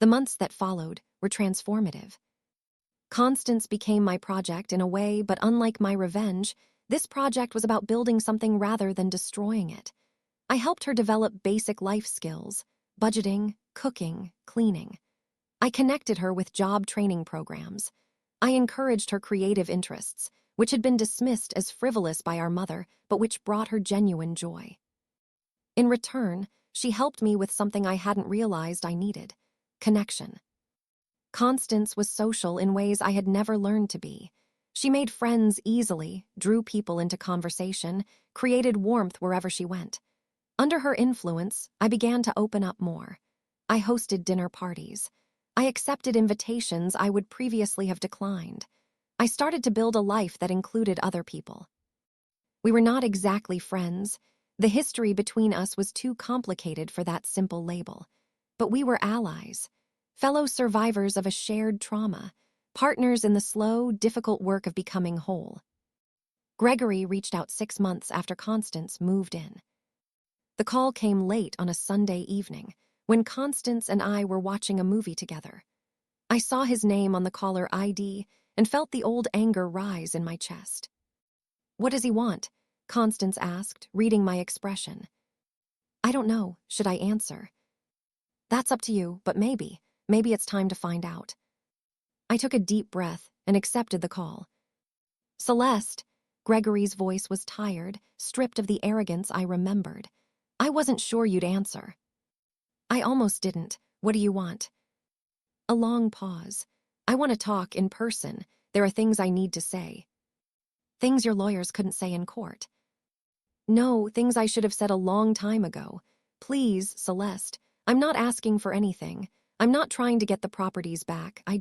The months that followed were transformative. Constance became my project in a way, but unlike my revenge, this project was about building something rather than destroying it. I helped her develop basic life skills, budgeting, cooking, cleaning. I connected her with job training programs. I encouraged her creative interests, which had been dismissed as frivolous by our mother, but which brought her genuine joy. In return, she helped me with something I hadn't realized I needed: connection. Constance was social in ways I had never learned to be. She made friends easily, drew people into conversation, created warmth wherever she went. Under her influence, I began to open up more. I hosted dinner parties. I accepted invitations I would previously have declined. I started to build a life that included other people. We were not exactly friends. The history between us was too complicated for that simple label. But we were allies, fellow survivors of a shared trauma, partners in the slow, difficult work of becoming whole. Gregory reached out 6 months after Constance moved in. The call came late on a Sunday evening, when Constance and I were watching a movie together. I saw his name on the caller ID and felt the old anger rise in my chest. "What does he want?" Constance asked, reading my expression. "I don't know. Should I answer?" "That's up to you, but maybe it's time to find out." I took a deep breath and accepted the call. "Celeste," Gregory's voice was tired, stripped of the arrogance I remembered. "I wasn't sure you'd answer." "I almost didn't. What do you want?" A long pause. "I want to talk in person. There are things I need to say." "Things your lawyers couldn't say in court." "No, things I should have said a long time ago. Please, Celeste, I'm not asking for anything. I'm not trying to get the properties back. I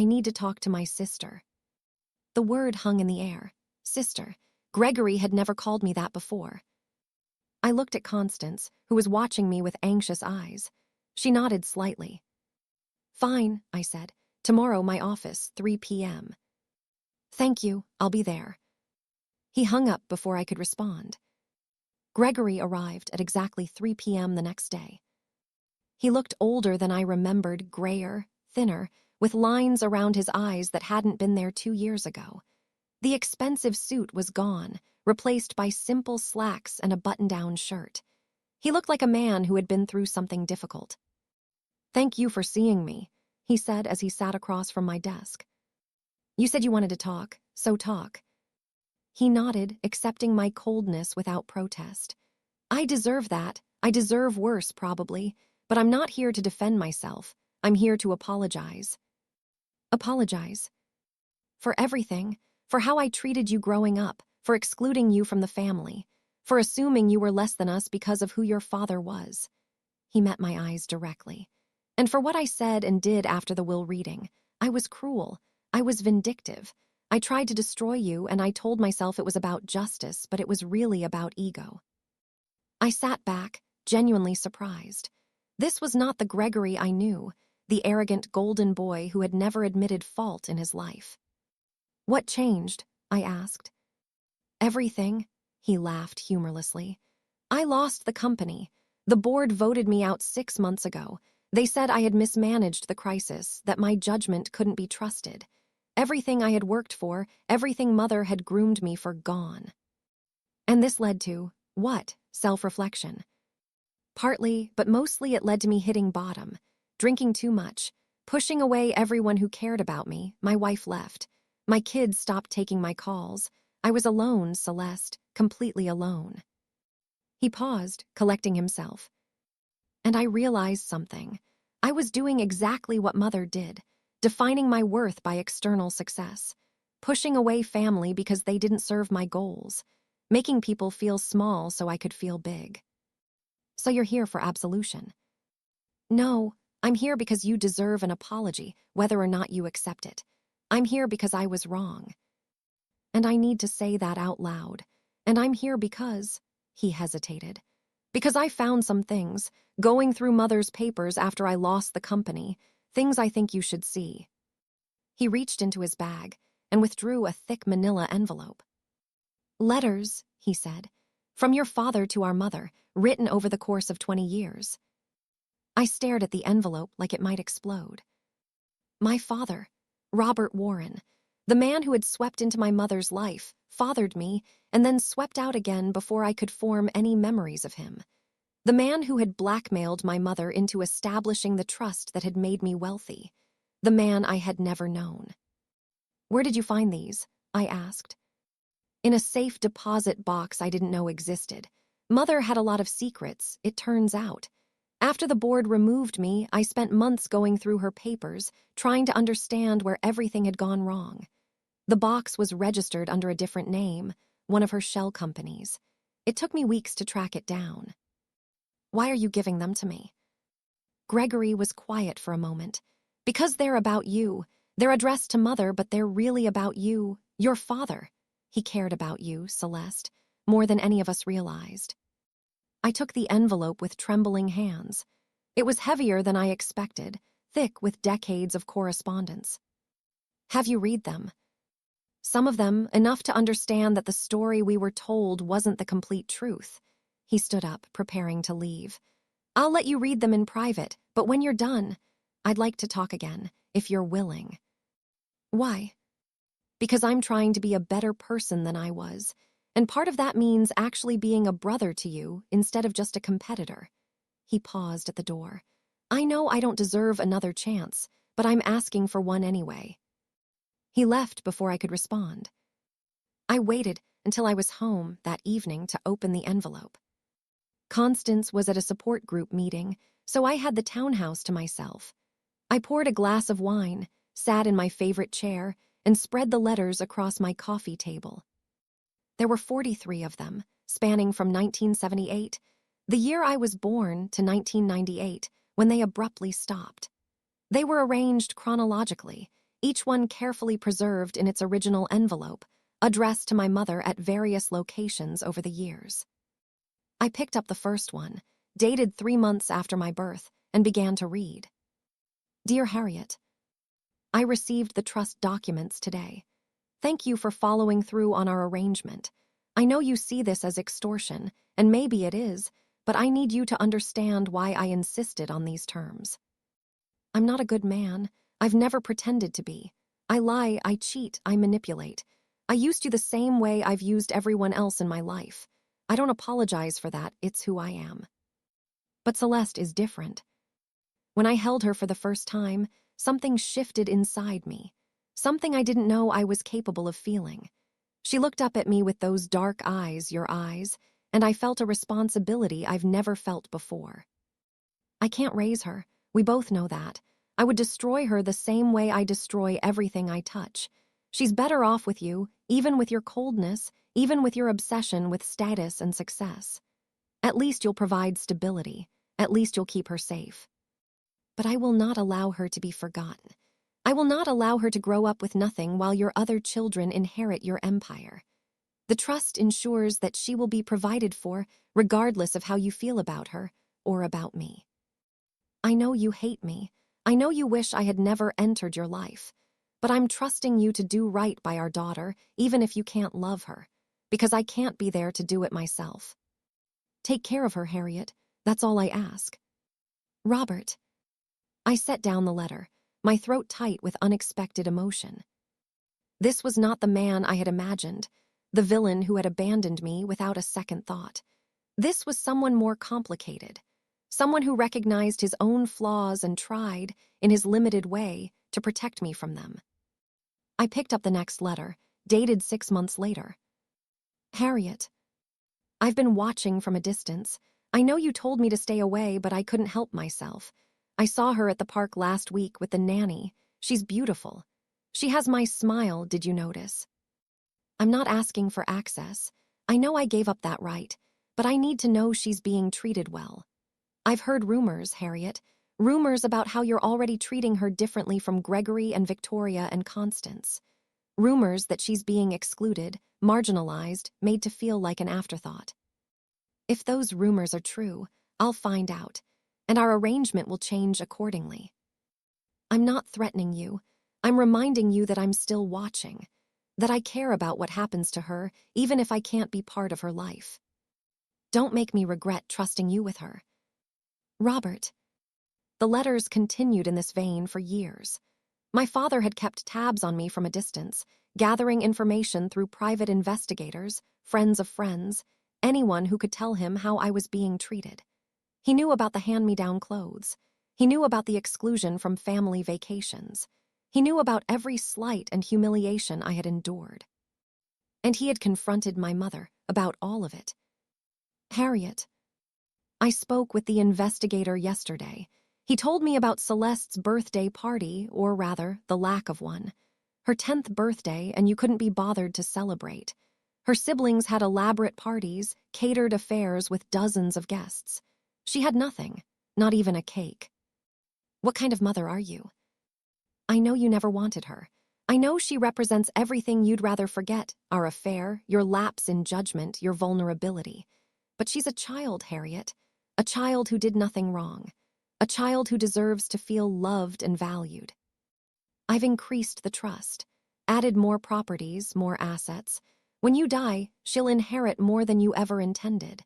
need to talk to my sister." The word hung in the air. Sister. Gregory had never called me that before. I looked at Constance, who was watching me with anxious eyes. She nodded slightly. "Fine," I said. "Tomorrow, my office, 3 p.m. "Thank you, I'll be there." He hung up before I could respond. Gregory arrived at exactly 3 p.m. the next day. He looked older than I remembered, grayer, thinner, with lines around his eyes that hadn't been there 2 years ago. The expensive suit was gone, replaced by simple slacks and a button-down shirt. He looked like a man who had been through something difficult. "Thank you for seeing me," he said as he sat across from my desk. "You said you wanted to talk, so talk." He nodded, accepting my coldness without protest. "I deserve that. I deserve worse, probably. But I'm not here to defend myself. I'm here to apologize." "Apologize?" "For everything. For how I treated you growing up, for excluding you from the family, for assuming you were less than us because of who your father was." He met my eyes directly. "And for what I said and did after the will reading. I was cruel. I was vindictive. I tried to destroy you, and I told myself it was about justice, but it was really about ego." I sat back, genuinely surprised. This was not the Gregory I knew, the arrogant golden boy who had never admitted fault in his life. "What changed?" I asked. "Everything," he laughed humorlessly. "I lost the company. The board voted me out 6 months ago. They said I had mismanaged the crisis, that my judgment couldn't be trusted. Everything I had worked for, everything Mother had groomed me for, gone." And this led to, what? Self-reflection. Partly, but mostly it led to me hitting bottom, drinking too much, pushing away everyone who cared about me. My wife left. My kids stopped taking my calls. I was alone, Celeste, completely alone. He paused, collecting himself. And I realized something. I was doing exactly what Mother did, defining my worth by external success, pushing away family because they didn't serve my goals, making people feel small so I could feel big. "So you're here for absolution?" "No, I'm here because you deserve an apology, whether or not you accept it. I'm here because I was wrong. And I need to say that out loud. And I'm here because," he hesitated, "because I found some things, going through Mother's papers after I lost the company, things I think you should see." He reached into his bag and withdrew a thick manila envelope. "Letters," he said, "from your father to our mother, written over the course of 20 years. I stared at the envelope like it might explode. My father, Robert Warren, the man who had swept into my mother's life, fathered me, and then swept out again before I could form any memories of him. The man who had blackmailed my mother into establishing the trust that had made me wealthy. The man I had never known." "Where did you find these?" I asked. "In a safe deposit box I didn't know existed. Mother had a lot of secrets, it turns out. After the board removed me, I spent months going through her papers, trying to understand where everything had gone wrong. The box was registered under a different name, one of her shell companies. It took me weeks to track it down." "Why are you giving them to me?" Gregory was quiet for a moment. "Because they're about you. They're addressed to Mother, but they're really about you, your father. He cared about you, Celeste, more than any of us realized. I took the envelope with trembling hands. It was heavier than I expected, thick with decades of correspondence. Have you read them? Some of them, enough to understand that the story we were told wasn't the complete truth. He stood up, preparing to leave. I'll let you read them in private, but when you're done, I'd like to talk again, if you're willing. Why? Because I'm trying to be a better person than I was, and part of that means actually being a brother to you instead of just a competitor. He paused at the door. I know I don't deserve another chance, but I'm asking for one anyway. He left before I could respond. I waited until I was home that evening to open the envelope. Constance was at a support group meeting, so I had the townhouse to myself. I poured a glass of wine, sat in my favorite chair, and spread the letters across my coffee table. There were 43 of them, spanning from 1978, the year I was born, to 1998, when they abruptly stopped. They were arranged chronologically, each one carefully preserved in its original envelope, addressed to my mother at various locations over the years. I picked up the first one, dated 3 months after my birth, and began to read. Dear Harriet, I received the trust documents today. Thank you for following through on our arrangement. I know you see this as extortion, and maybe it is, but I need you to understand why I insisted on these terms. I'm not a good man. I've never pretended to be. I lie, I cheat, I manipulate. I used you the same way I've used everyone else in my life. I don't apologize for that, it's who I am. But Celeste is different. When I held her for the first time, something shifted inside me. Something I didn't know I was capable of feeling. She looked up at me with those dark eyes, your eyes, and I felt a responsibility I've never felt before. I can't raise her. We both know that. I would destroy her the same way I destroy everything I touch. She's better off with you, even with your coldness, even with your obsession with status and success. At least you'll provide stability. At least you'll keep her safe. But I will not allow her to be forgotten. I will not allow her to grow up with nothing while your other children inherit your empire. The trust ensures that she will be provided for, regardless of how you feel about her or about me. I know you hate me. I know you wish I had never entered your life. But I'm trusting you to do right by our daughter, even if you can't love her, because I can't be there to do it myself. Take care of her, Harriet. That's all I ask. Robert. I set down the letter, my throat tight with unexpected emotion. This was not the man I had imagined, the villain who had abandoned me without a second thought. This was someone more complicated, someone who recognized his own flaws and tried, in his limited way, to protect me from them. I picked up the next letter, dated 6 months later. Harriet, I've been watching from a distance. I know you told me to stay away, but I couldn't help myself. I saw her at the park last week with the nanny. She's beautiful. She has my smile, did you notice? I'm not asking for access. I know I gave up that right, but I need to know she's being treated well. I've heard rumors, Harriet, rumors about how you're already treating her differently from Gregory and Victoria and Constance. Rumors that she's being excluded, marginalized, made to feel like an afterthought. If those rumors are true, I'll find out, and our arrangement will change accordingly. I'm not threatening you. I'm reminding you that I'm still watching, that I care about what happens to her, even if I can't be part of her life. Don't make me regret trusting you with her. Robert. The letters continued in this vein for years. My father had kept tabs on me from a distance, gathering information through private investigators, friends of friends, anyone who could tell him how I was being treated. He knew about the hand-me-down clothes. He knew about the exclusion from family vacations. He knew about every slight and humiliation I had endured. And he had confronted my mother about all of it. Harriet. I spoke with the investigator yesterday. He told me about Celeste's birthday party, or rather, the lack of one. Her 10th birthday, and you couldn't be bothered to celebrate. Her siblings had elaborate parties, catered affairs with dozens of guests. She had nothing, not even a cake. What kind of mother are you? I know you never wanted her. I know she represents everything you'd rather forget, our affair, your lapse in judgment, your vulnerability. But she's a child, Harriet. A child who did nothing wrong. A child who deserves to feel loved and valued. I've increased the trust, added more properties, more assets. When you die, she'll inherit more than you ever intended.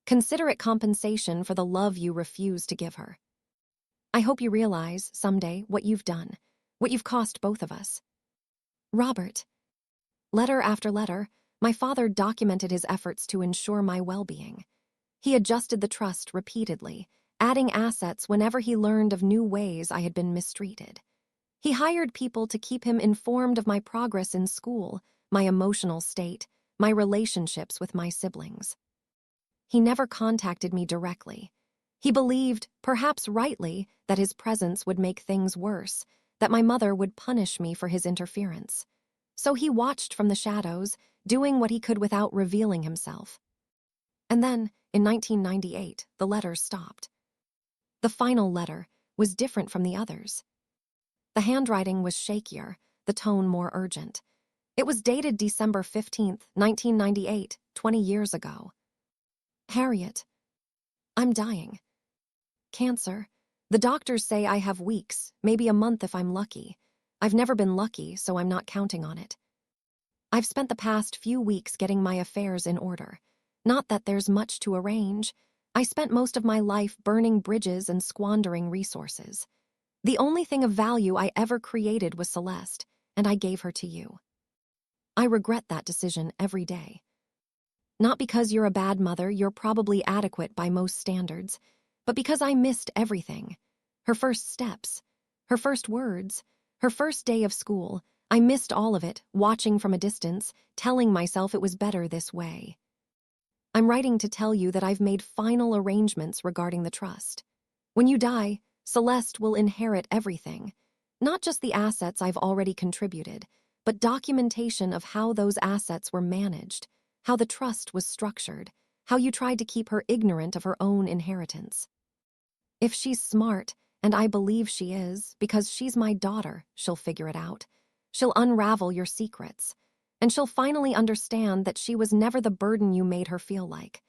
Consider it compensation for the love you refuse to give her. I hope you realize, someday, what you've done, what you've cost both of us. Robert. Letter after letter, my father documented his efforts to ensure my well-being. He adjusted the trust repeatedly, adding assets whenever he learned of new ways I had been mistreated. He hired people to keep him informed of my progress in school, my emotional state, my relationships with my siblings. He never contacted me directly. He believed, perhaps rightly, that his presence would make things worse, that my mother would punish me for his interference. So he watched from the shadows, doing what he could without revealing himself. And then, in 1998, the letters stopped. The final letter was different from the others. The handwriting was shakier, the tone more urgent. It was dated December 15th, 1998, 20 years ago. Harriet, I'm dying. Cancer. The doctors say I have weeks, maybe a month if I'm lucky. I've never been lucky, so I'm not counting on it. I've spent the past few weeks getting my affairs in order. Not that there's much to arrange. I spent most of my life burning bridges and squandering resources. The only thing of value I ever created was Celeste, and I gave her to you. I regret that decision every day. Not because you're a bad mother, you're probably adequate by most standards, but because I missed everything. Her first steps, her first words, her first day of school. I missed all of it, watching from a distance, telling myself it was better this way. I'm writing to tell you that I've made final arrangements regarding the trust. When you die, Celeste will inherit everything, not just the assets I've already contributed, but documentation of how those assets were managed, how the trust was structured, how you tried to keep her ignorant of her own inheritance. If she's smart, and I believe she is, because she's my daughter, she'll figure it out. She'll unravel your secrets, and she'll finally understand that she was never the burden you made her feel like.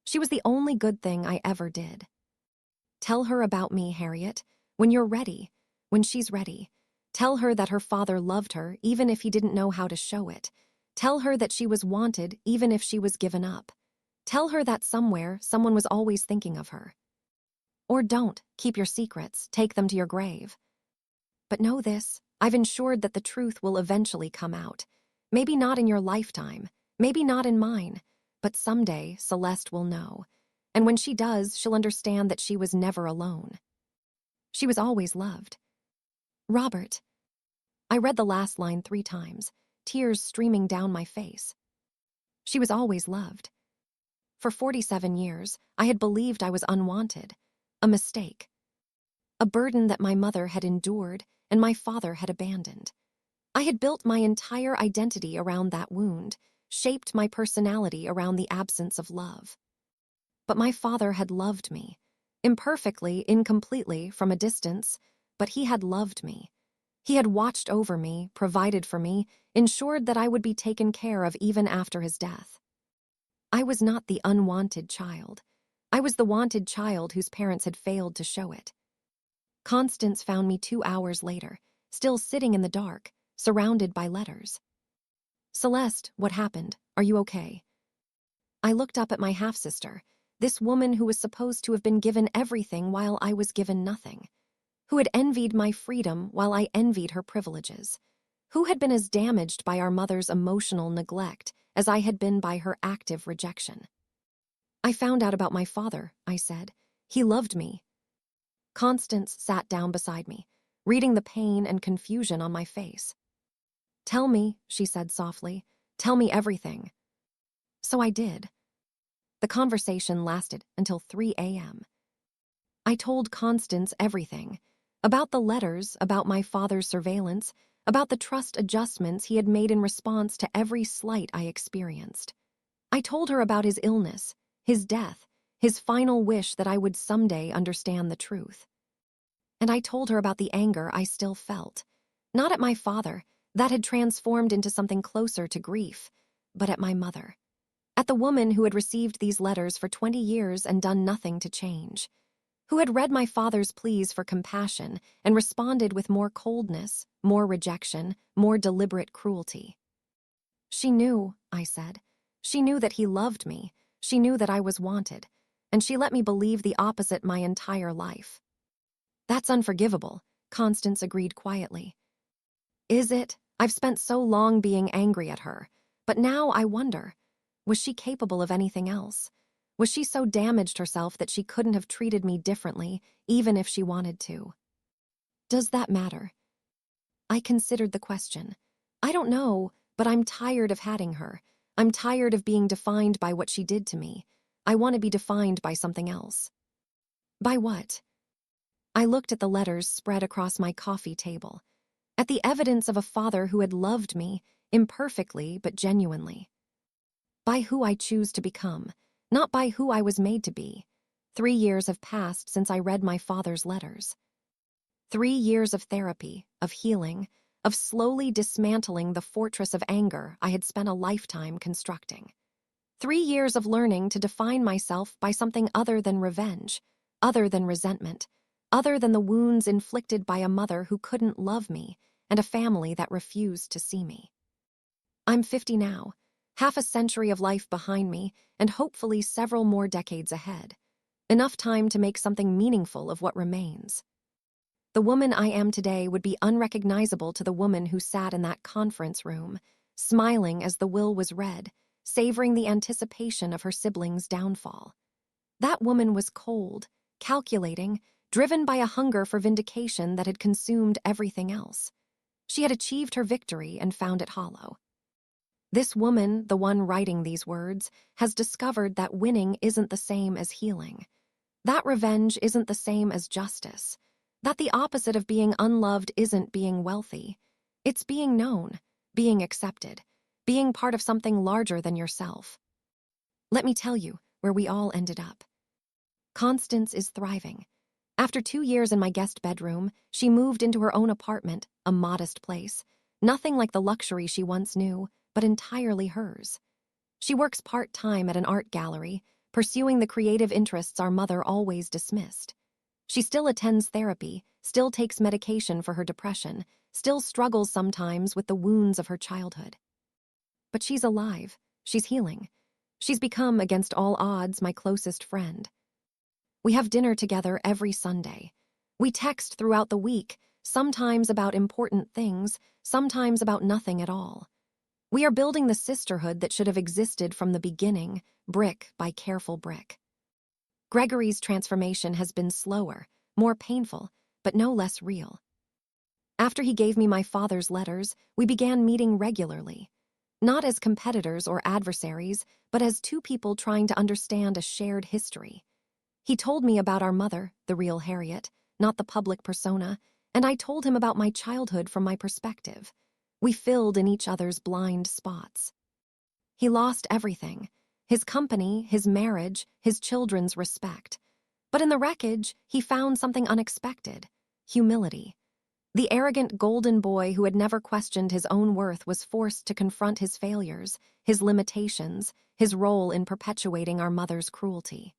She was the only good thing I ever did. Tell her about me, Harriet, when you're ready, when she's ready. Tell her that her father loved her, even if he didn't know how to show it. Tell her that she was wanted, even if she was given up. Tell her that somewhere, someone was always thinking of her. Or don't, keep your secrets, take them to your grave. But know this, I've ensured that the truth will eventually come out. Maybe not in your lifetime, maybe not in mine, but someday Celeste will know. And when she does, she'll understand that she was never alone. She was always loved. Robert. I read the last line 3 times, tears streaming down my face. She was always loved. For 47 years, I had believed I was unwanted, a mistake, a burden that my mother had endured and my father had abandoned. I had built my entire identity around that wound, shaped my personality around the absence of love. But my father had loved me, imperfectly, incompletely, from a distance, but he had loved me. He had watched over me, provided for me, ensured that I would be taken care of even after his death. I was not the unwanted child. I was the wanted child whose parents had failed to show it. Constance found me 2 hours later, still sitting in the dark, surrounded by letters. Celeste, what happened? Are you okay? I looked up at my half-sister, this woman who was supposed to have been given everything while I was given nothing, who had envied my freedom while I envied her privileges, who had been as damaged by our mother's emotional neglect as I had been by her active rejection. I found out about my father, I said. He loved me. Constance sat down beside me, reading the pain and confusion on my face. Tell me, she said softly, tell me everything. So I did. The conversation lasted until 3 a.m. I told Constance everything, about the letters, about my father's surveillance, about the trust adjustments he had made in response to every slight I experienced. I told her about his illness, his death, his final wish that I would someday understand the truth. And I told her about the anger I still felt, Not at my father, that had transformed into something closer to grief, but at my mother. At the woman who had received these letters for 20 years and done nothing to change. Who had read my father's pleas for compassion and responded with more coldness, more rejection, more deliberate cruelty. She knew, I said. She knew that he loved me. She knew that I was wanted. And she let me believe the opposite my entire life. That's unforgivable, Constance agreed quietly. Is it? I've spent so long being angry at her. But now I wonder, was she capable of anything else? Was she so damaged herself that she couldn't have treated me differently, even if she wanted to? Does that matter? I considered the question. I don't know, but I'm tired of hating her. I'm tired of being defined by what she did to me. I want to be defined by something else. By what? I looked at the letters spread across my coffee table, at the evidence of a father who had loved me, imperfectly but genuinely. By who I choose to become, not by who I was made to be. 3 years have passed since I read my father's letters. 3 years of therapy, of healing, of slowly dismantling the fortress of anger I had spent a lifetime constructing. 3 years of learning to define myself by something other than revenge, other than resentment, other than the wounds inflicted by a mother who couldn't love me and a family that refused to see me. I'm 50 now, half a century of life behind me, and hopefully several more decades ahead. Enough time to make something meaningful of what remains. The woman I am today would be unrecognizable to the woman who sat in that conference room, smiling as the will was read, savoring the anticipation of her siblings' downfall. That woman was cold, calculating, driven by a hunger for vindication that had consumed everything else. She had achieved her victory and found it hollow. This woman, the one writing these words, has discovered that winning isn't the same as healing. That revenge isn't the same as justice. That the opposite of being unloved isn't being wealthy. It's being known, being accepted, being part of something larger than yourself. Let me tell you where we all ended up. Constance is thriving. After 2 years in my guest bedroom, she moved into her own apartment, a modest place. Nothing like the luxury she once knew, but entirely hers. She works part-time at an art gallery, pursuing the creative interests our mother always dismissed. She still attends therapy, still takes medication for her depression, still struggles sometimes with the wounds of her childhood. But she's alive. She's healing. She's become, against all odds, my closest friend. We have dinner together every Sunday. We text throughout the week, sometimes about important things, sometimes about nothing at all. We are building the sisterhood that should have existed from the beginning, brick by careful brick. Gregory's transformation has been slower, more painful, but no less real. After he gave me my father's letters, we began meeting regularly. Not as competitors or adversaries, but as two people trying to understand a shared history. He told me about our mother, the real Harriet, not the public persona, and I told him about my childhood from my perspective. We filled in each other's blind spots. He lost everything: his company, his marriage, his children's respect. But in the wreckage, he found something unexpected: humility. The arrogant golden boy who had never questioned his own worth was forced to confront his failures, his limitations, his role in perpetuating our mother's cruelty.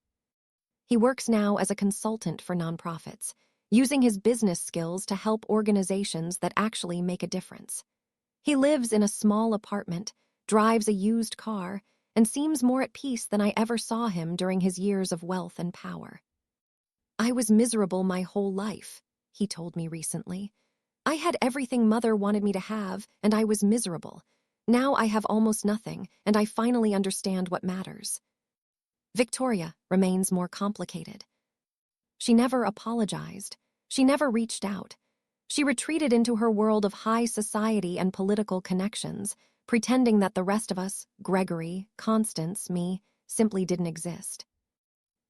He works now as a consultant for nonprofits, using his business skills to help organizations that actually make a difference. He lives in a small apartment, drives a used car, and seems more at peace than I ever saw him during his years of wealth and power. I was miserable my whole life, he told me recently. I had everything Mother wanted me to have, and I was miserable. Now I have almost nothing, and I finally understand what matters. Victoria remains more complicated. She never apologized. She never reached out. She retreated into her world of high society and political connections, pretending that the rest of us, Gregory, Constance, me, simply didn't exist.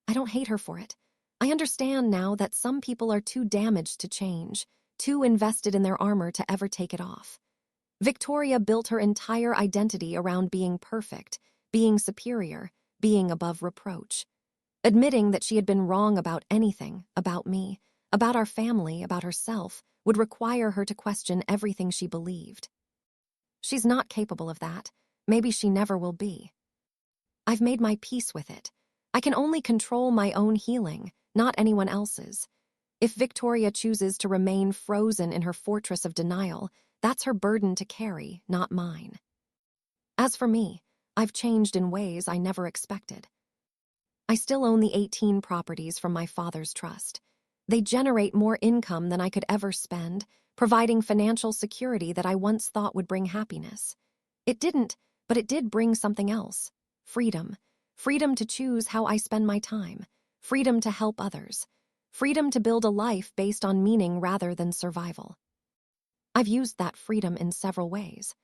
I don't hate her for it. I understand now that some people are too damaged to change, too invested in their armor to ever take it off. Victoria built her entire identity around being perfect, being superior, being above reproach. Admitting that she had been wrong about anything, about me, about our family, about herself, would require her to question everything she believed. She's not capable of that. Maybe she never will be. I've made my peace with it. I can only control my own healing, not anyone else's. If Victoria chooses to remain frozen in her fortress of denial, that's her burden to carry, not mine. As for me, I've changed in ways I never expected. I still own the 18 properties from my father's trust. They generate more income than I could ever spend, providing financial security that I once thought would bring happiness. It didn't, but it did bring something else. Freedom. Freedom to choose how I spend my time. Freedom to help others. Freedom to build a life based on meaning rather than survival. I've used that freedom in several ways.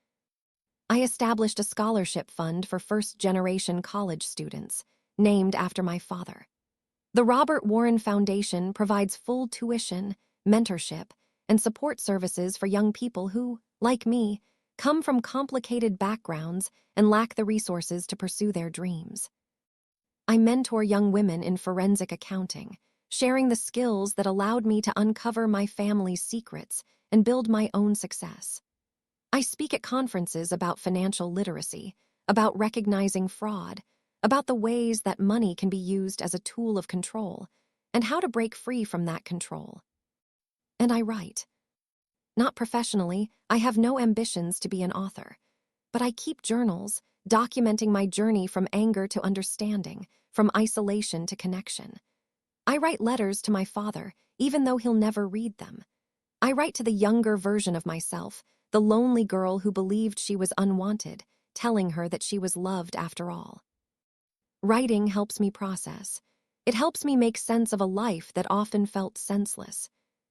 I established a scholarship fund for first-generation college students, named after my father. The Robert Warren Foundation provides full tuition, mentorship, and support services for young people who, like me, come from complicated backgrounds and lack the resources to pursue their dreams. I mentor young women in forensic accounting, sharing the skills that allowed me to uncover my family's secrets and build my own success. I speak at conferences about financial literacy, about recognizing fraud, about the ways that money can be used as a tool of control, and how to break free from that control. And I write. Not professionally, I have no ambitions to be an author, but I keep journals, documenting my journey from anger to understanding, from isolation to connection. I write letters to my father, even though he'll never read them. I write to the younger version of myself, the lonely girl who believed she was unwanted, telling her that she was loved after all. Writing helps me process. It helps me make sense of a life that often felt senseless.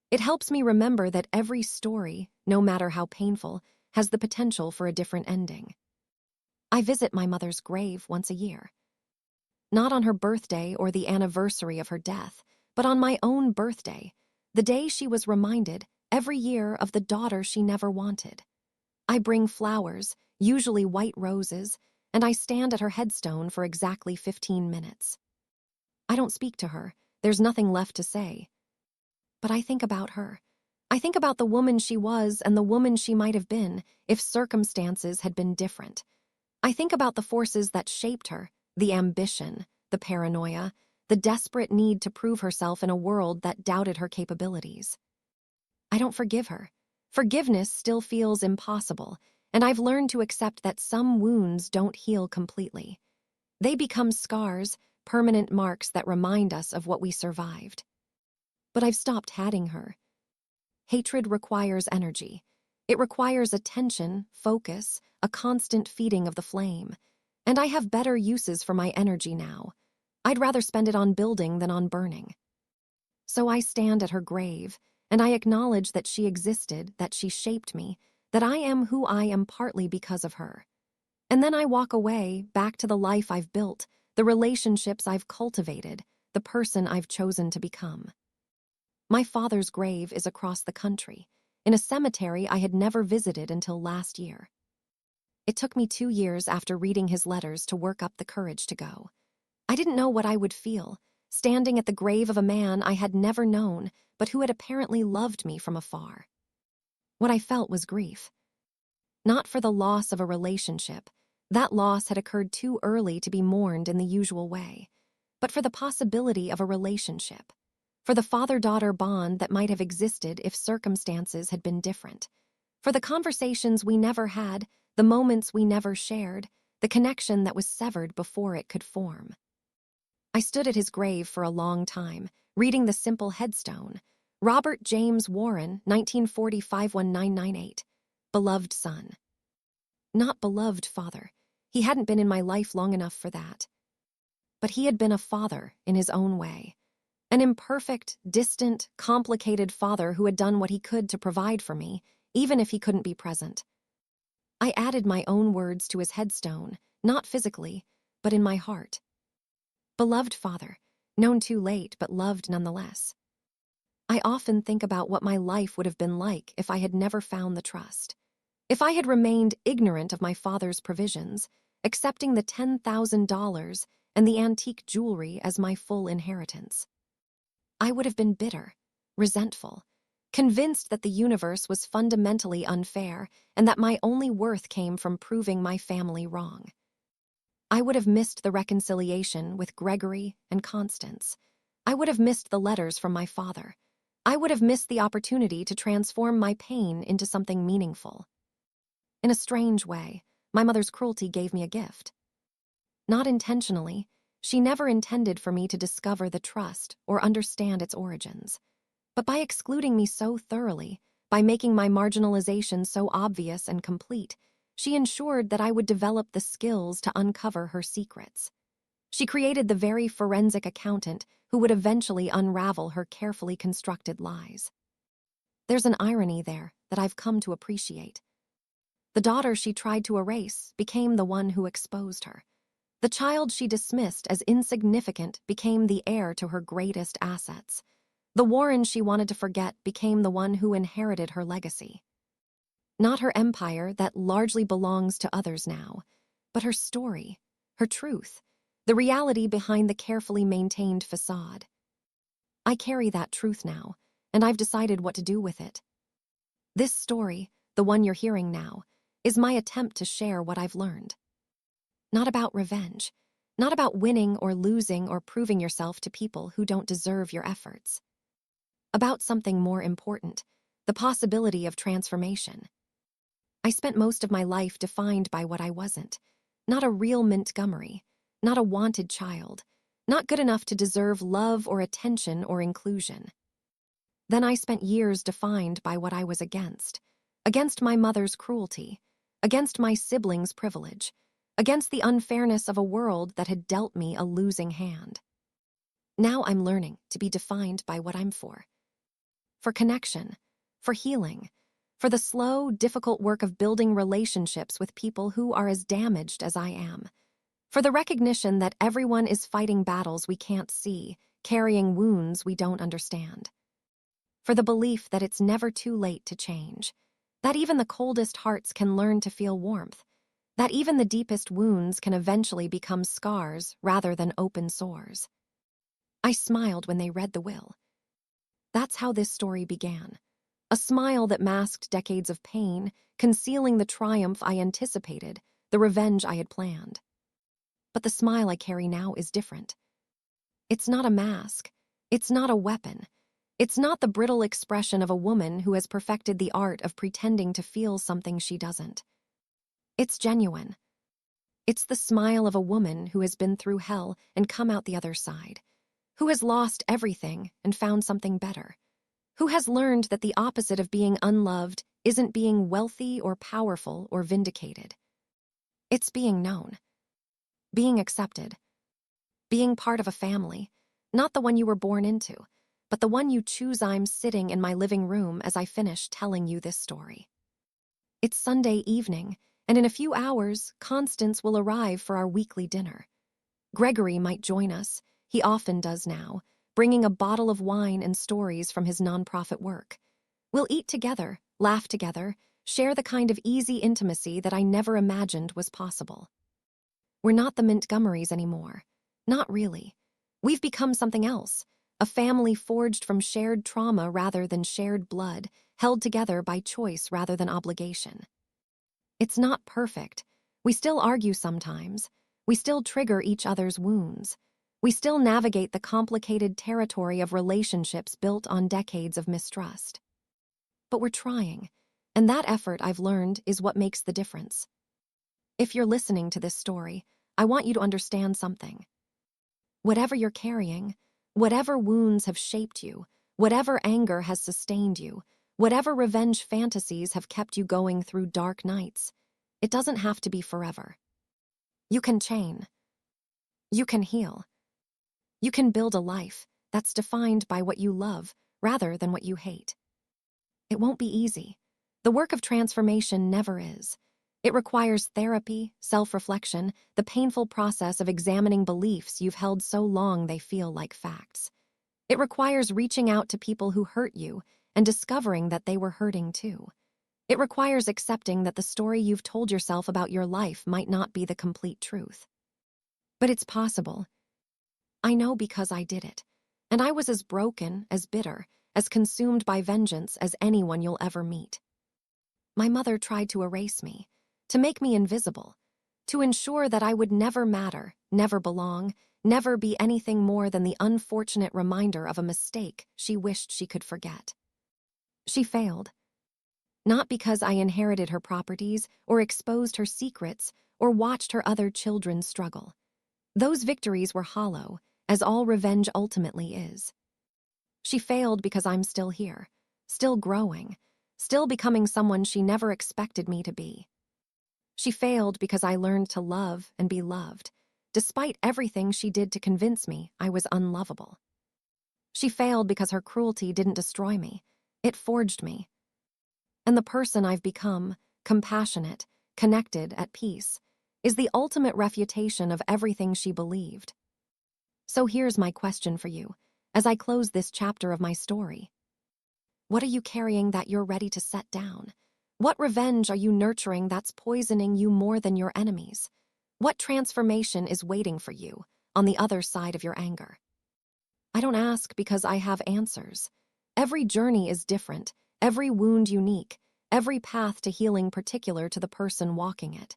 It helps me remember that every story, no matter how painful, has the potential for a different ending. I visit my mother's grave once a year. Not on her birthday or the anniversary of her death, but on my own birthday, the day she was reminded every year of the daughter she never wanted. I bring flowers, usually white roses, and I stand at her headstone for exactly 15 minutes. I don't speak to her. There's nothing left to say. But I think about her. I think about the woman she was and the woman she might have been if circumstances had been different. I think about the forces that shaped her, the ambition, the paranoia, the desperate need to prove herself in a world that doubted her capabilities. I don't forgive her. Forgiveness still feels impossible, and I've learned to accept that some wounds don't heal completely. They become scars, permanent marks that remind us of what we survived. But I've stopped hating her. Hatred requires energy. It requires attention, focus, a constant feeding of the flame. And I have better uses for my energy now. I'd rather spend it on building than on burning. So I stand at her grave, and I acknowledge that she existed, that she shaped me, that I am who I am partly because of her. And then I walk away, back to the life I've built, the relationships I've cultivated, the person I've chosen to become. My father's grave is across the country, in a cemetery I had never visited until last year. It took me 2 years after reading his letters to work up the courage to go. I didn't know what I would feel, standing at the grave of a man I had never known, but who had apparently loved me from afar. What I felt was grief. Not for the loss of a relationship. That loss had occurred too early to be mourned in the usual way. But for the possibility of a relationship. For the father-daughter bond that might have existed if circumstances had been different. For the conversations we never had, the moments we never shared, the connection that was severed before it could form. I stood at his grave for a long time, reading the simple headstone. Robert James Warren, 1945-1998. Beloved son. Not beloved father. He hadn't been in my life long enough for that. But he had been a father in his own way. An imperfect, distant, complicated father who had done what he could to provide for me, even if he couldn't be present. I added my own words to his headstone, not physically, but in my heart. Beloved father, known too late but loved nonetheless. I often think about what my life would have been like if I had never found the trust. If I had remained ignorant of my father's provisions, accepting the $10,000 and the antique jewelry as my full inheritance. I would have been bitter, resentful. convinced that the universe was fundamentally unfair and that my only worth came from proving my family wrong. I would have missed the reconciliation with Gregory and Constance. I would have missed the letters from my father. I would have missed the opportunity to transform my pain into something meaningful. In a strange way, my mother's cruelty gave me a gift. Not intentionally, she never intended for me to discover the trust or understand its origins. But by excluding me so thoroughly, by making my marginalization so obvious and complete, she ensured that I would develop the skills to uncover her secrets. She created the very forensic accountant who would eventually unravel her carefully constructed lies. There's an irony there that I've come to appreciate. The daughter she tried to erase became the one who exposed her. The child she dismissed as insignificant became the heir to her greatest assets. The Warren she wanted to forget became the one who inherited her legacy. Not her empire that largely belongs to others now, but her story, her truth, the reality behind the carefully maintained facade. I carry that truth now, and I've decided what to do with it. This story, the one you're hearing now, is my attempt to share what I've learned. Not about revenge, not about winning or losing or proving yourself to people who don't deserve your efforts. About something more important, the possibility of transformation. I spent most of my life defined by what I wasn't. Not a real Montgomery, not a wanted child, not good enough to deserve love or attention or inclusion. Then I spent years defined by what I was against my mother's cruelty, against my siblings' privilege, against the unfairness of a world that had dealt me a losing hand. Now I'm learning to be defined by what I'm for. For connection, for healing, for the slow, difficult work of building relationships with people who are as damaged as I am, for the recognition that everyone is fighting battles we can't see, carrying wounds we don't understand, for the belief that it's never too late to change, that even the coldest hearts can learn to feel warmth, that even the deepest wounds can eventually become scars rather than open sores. I smiled when they read the will. That's how this story began. A smile that masked decades of pain, concealing the triumph I anticipated, the revenge I had planned. But the smile I carry now is different. It's not a mask. It's not a weapon. It's not the brittle expression of a woman who has perfected the art of pretending to feel something she doesn't. It's genuine. It's the smile of a woman who has been through hell and come out the other side, who has lost everything and found something better, who has learned that the opposite of being unloved isn't being wealthy or powerful or vindicated. It's being known, being accepted, being part of a family, not the one you were born into, but the one you choose. I'm sitting in my living room as I finish telling you this story. It's Sunday evening, and in a few hours, Constance will arrive for our weekly dinner. Gregory might join us, he often does now, bringing a bottle of wine and stories from his nonprofit work. We'll eat together, laugh together, share the kind of easy intimacy that I never imagined was possible. We're not the Montgomerys anymore. Not really. We've become something else, a family forged from shared trauma rather than shared blood, held together by choice rather than obligation. It's not perfect. We still argue sometimes. We still trigger each other's wounds. We still navigate the complicated territory of relationships built on decades of mistrust. But we're trying, and that effort, I've learned, is what makes the difference. If you're listening to this story, I want you to understand something. Whatever you're carrying, whatever wounds have shaped you, whatever anger has sustained you, whatever revenge fantasies have kept you going through dark nights, it doesn't have to be forever. You can chain. You can heal. You can build a life that's defined by what you love rather than what you hate. It won't be easy. The work of transformation never is. It requires therapy, self-reflection, the painful process of examining beliefs you've held so long they feel like facts. It requires reaching out to people who hurt you and discovering that they were hurting too. It requires accepting that the story you've told yourself about your life might not be the complete truth. But it's possible. I know because I did it. And I was as broken, as bitter, as consumed by vengeance as anyone you'll ever meet. My mother tried to erase me, to make me invisible, to ensure that I would never matter, never belong, never be anything more than the unfortunate reminder of a mistake she wished she could forget. She failed. Not because I inherited her properties or exposed her secrets or watched her other children struggle. Those victories were hollow, as all revenge ultimately is. She failed because I'm still here, still growing, still becoming someone she never expected me to be. She failed because I learned to love and be loved, despite everything she did to convince me I was unlovable. She failed because her cruelty didn't destroy me, it forged me. And the person I've become, compassionate, connected, at peace, is the ultimate refutation of everything she believed. So here's my question for you, as I close this chapter of my story. What are you carrying that you're ready to set down? What revenge are you nurturing that's poisoning you more than your enemies? What transformation is waiting for you on the other side of your anger? I don't ask because I have answers. Every journey is different, every wound unique, every path to healing particular to the person walking it.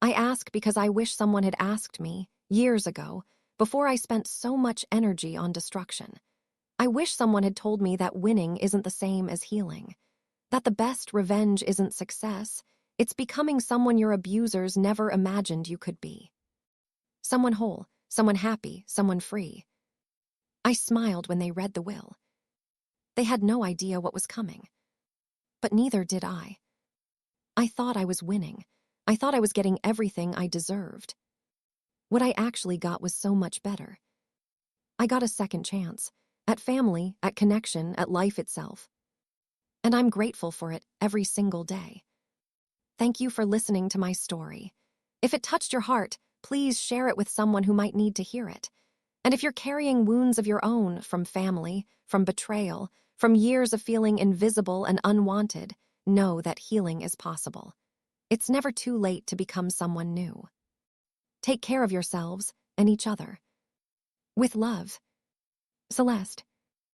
I ask because I wish someone had asked me, years ago, before I spent so much energy on destruction. I wish someone had told me that winning isn't the same as healing, that the best revenge isn't success, it's becoming someone your abusers never imagined you could be. Someone whole, someone happy, someone free. I smiled when they read the will. They had no idea what was coming. But neither did I. I thought I was winning. I thought I was getting everything I deserved. What I actually got was so much better. I got a second chance, at family, at connection, at life itself. And I'm grateful for it every single day. Thank you for listening to my story. If it touched your heart, please share it with someone who might need to hear it. And if you're carrying wounds of your own from family, from betrayal, from years of feeling invisible and unwanted, know that healing is possible. It's never too late to become someone new. Take care of yourselves and each other. With love, Celeste.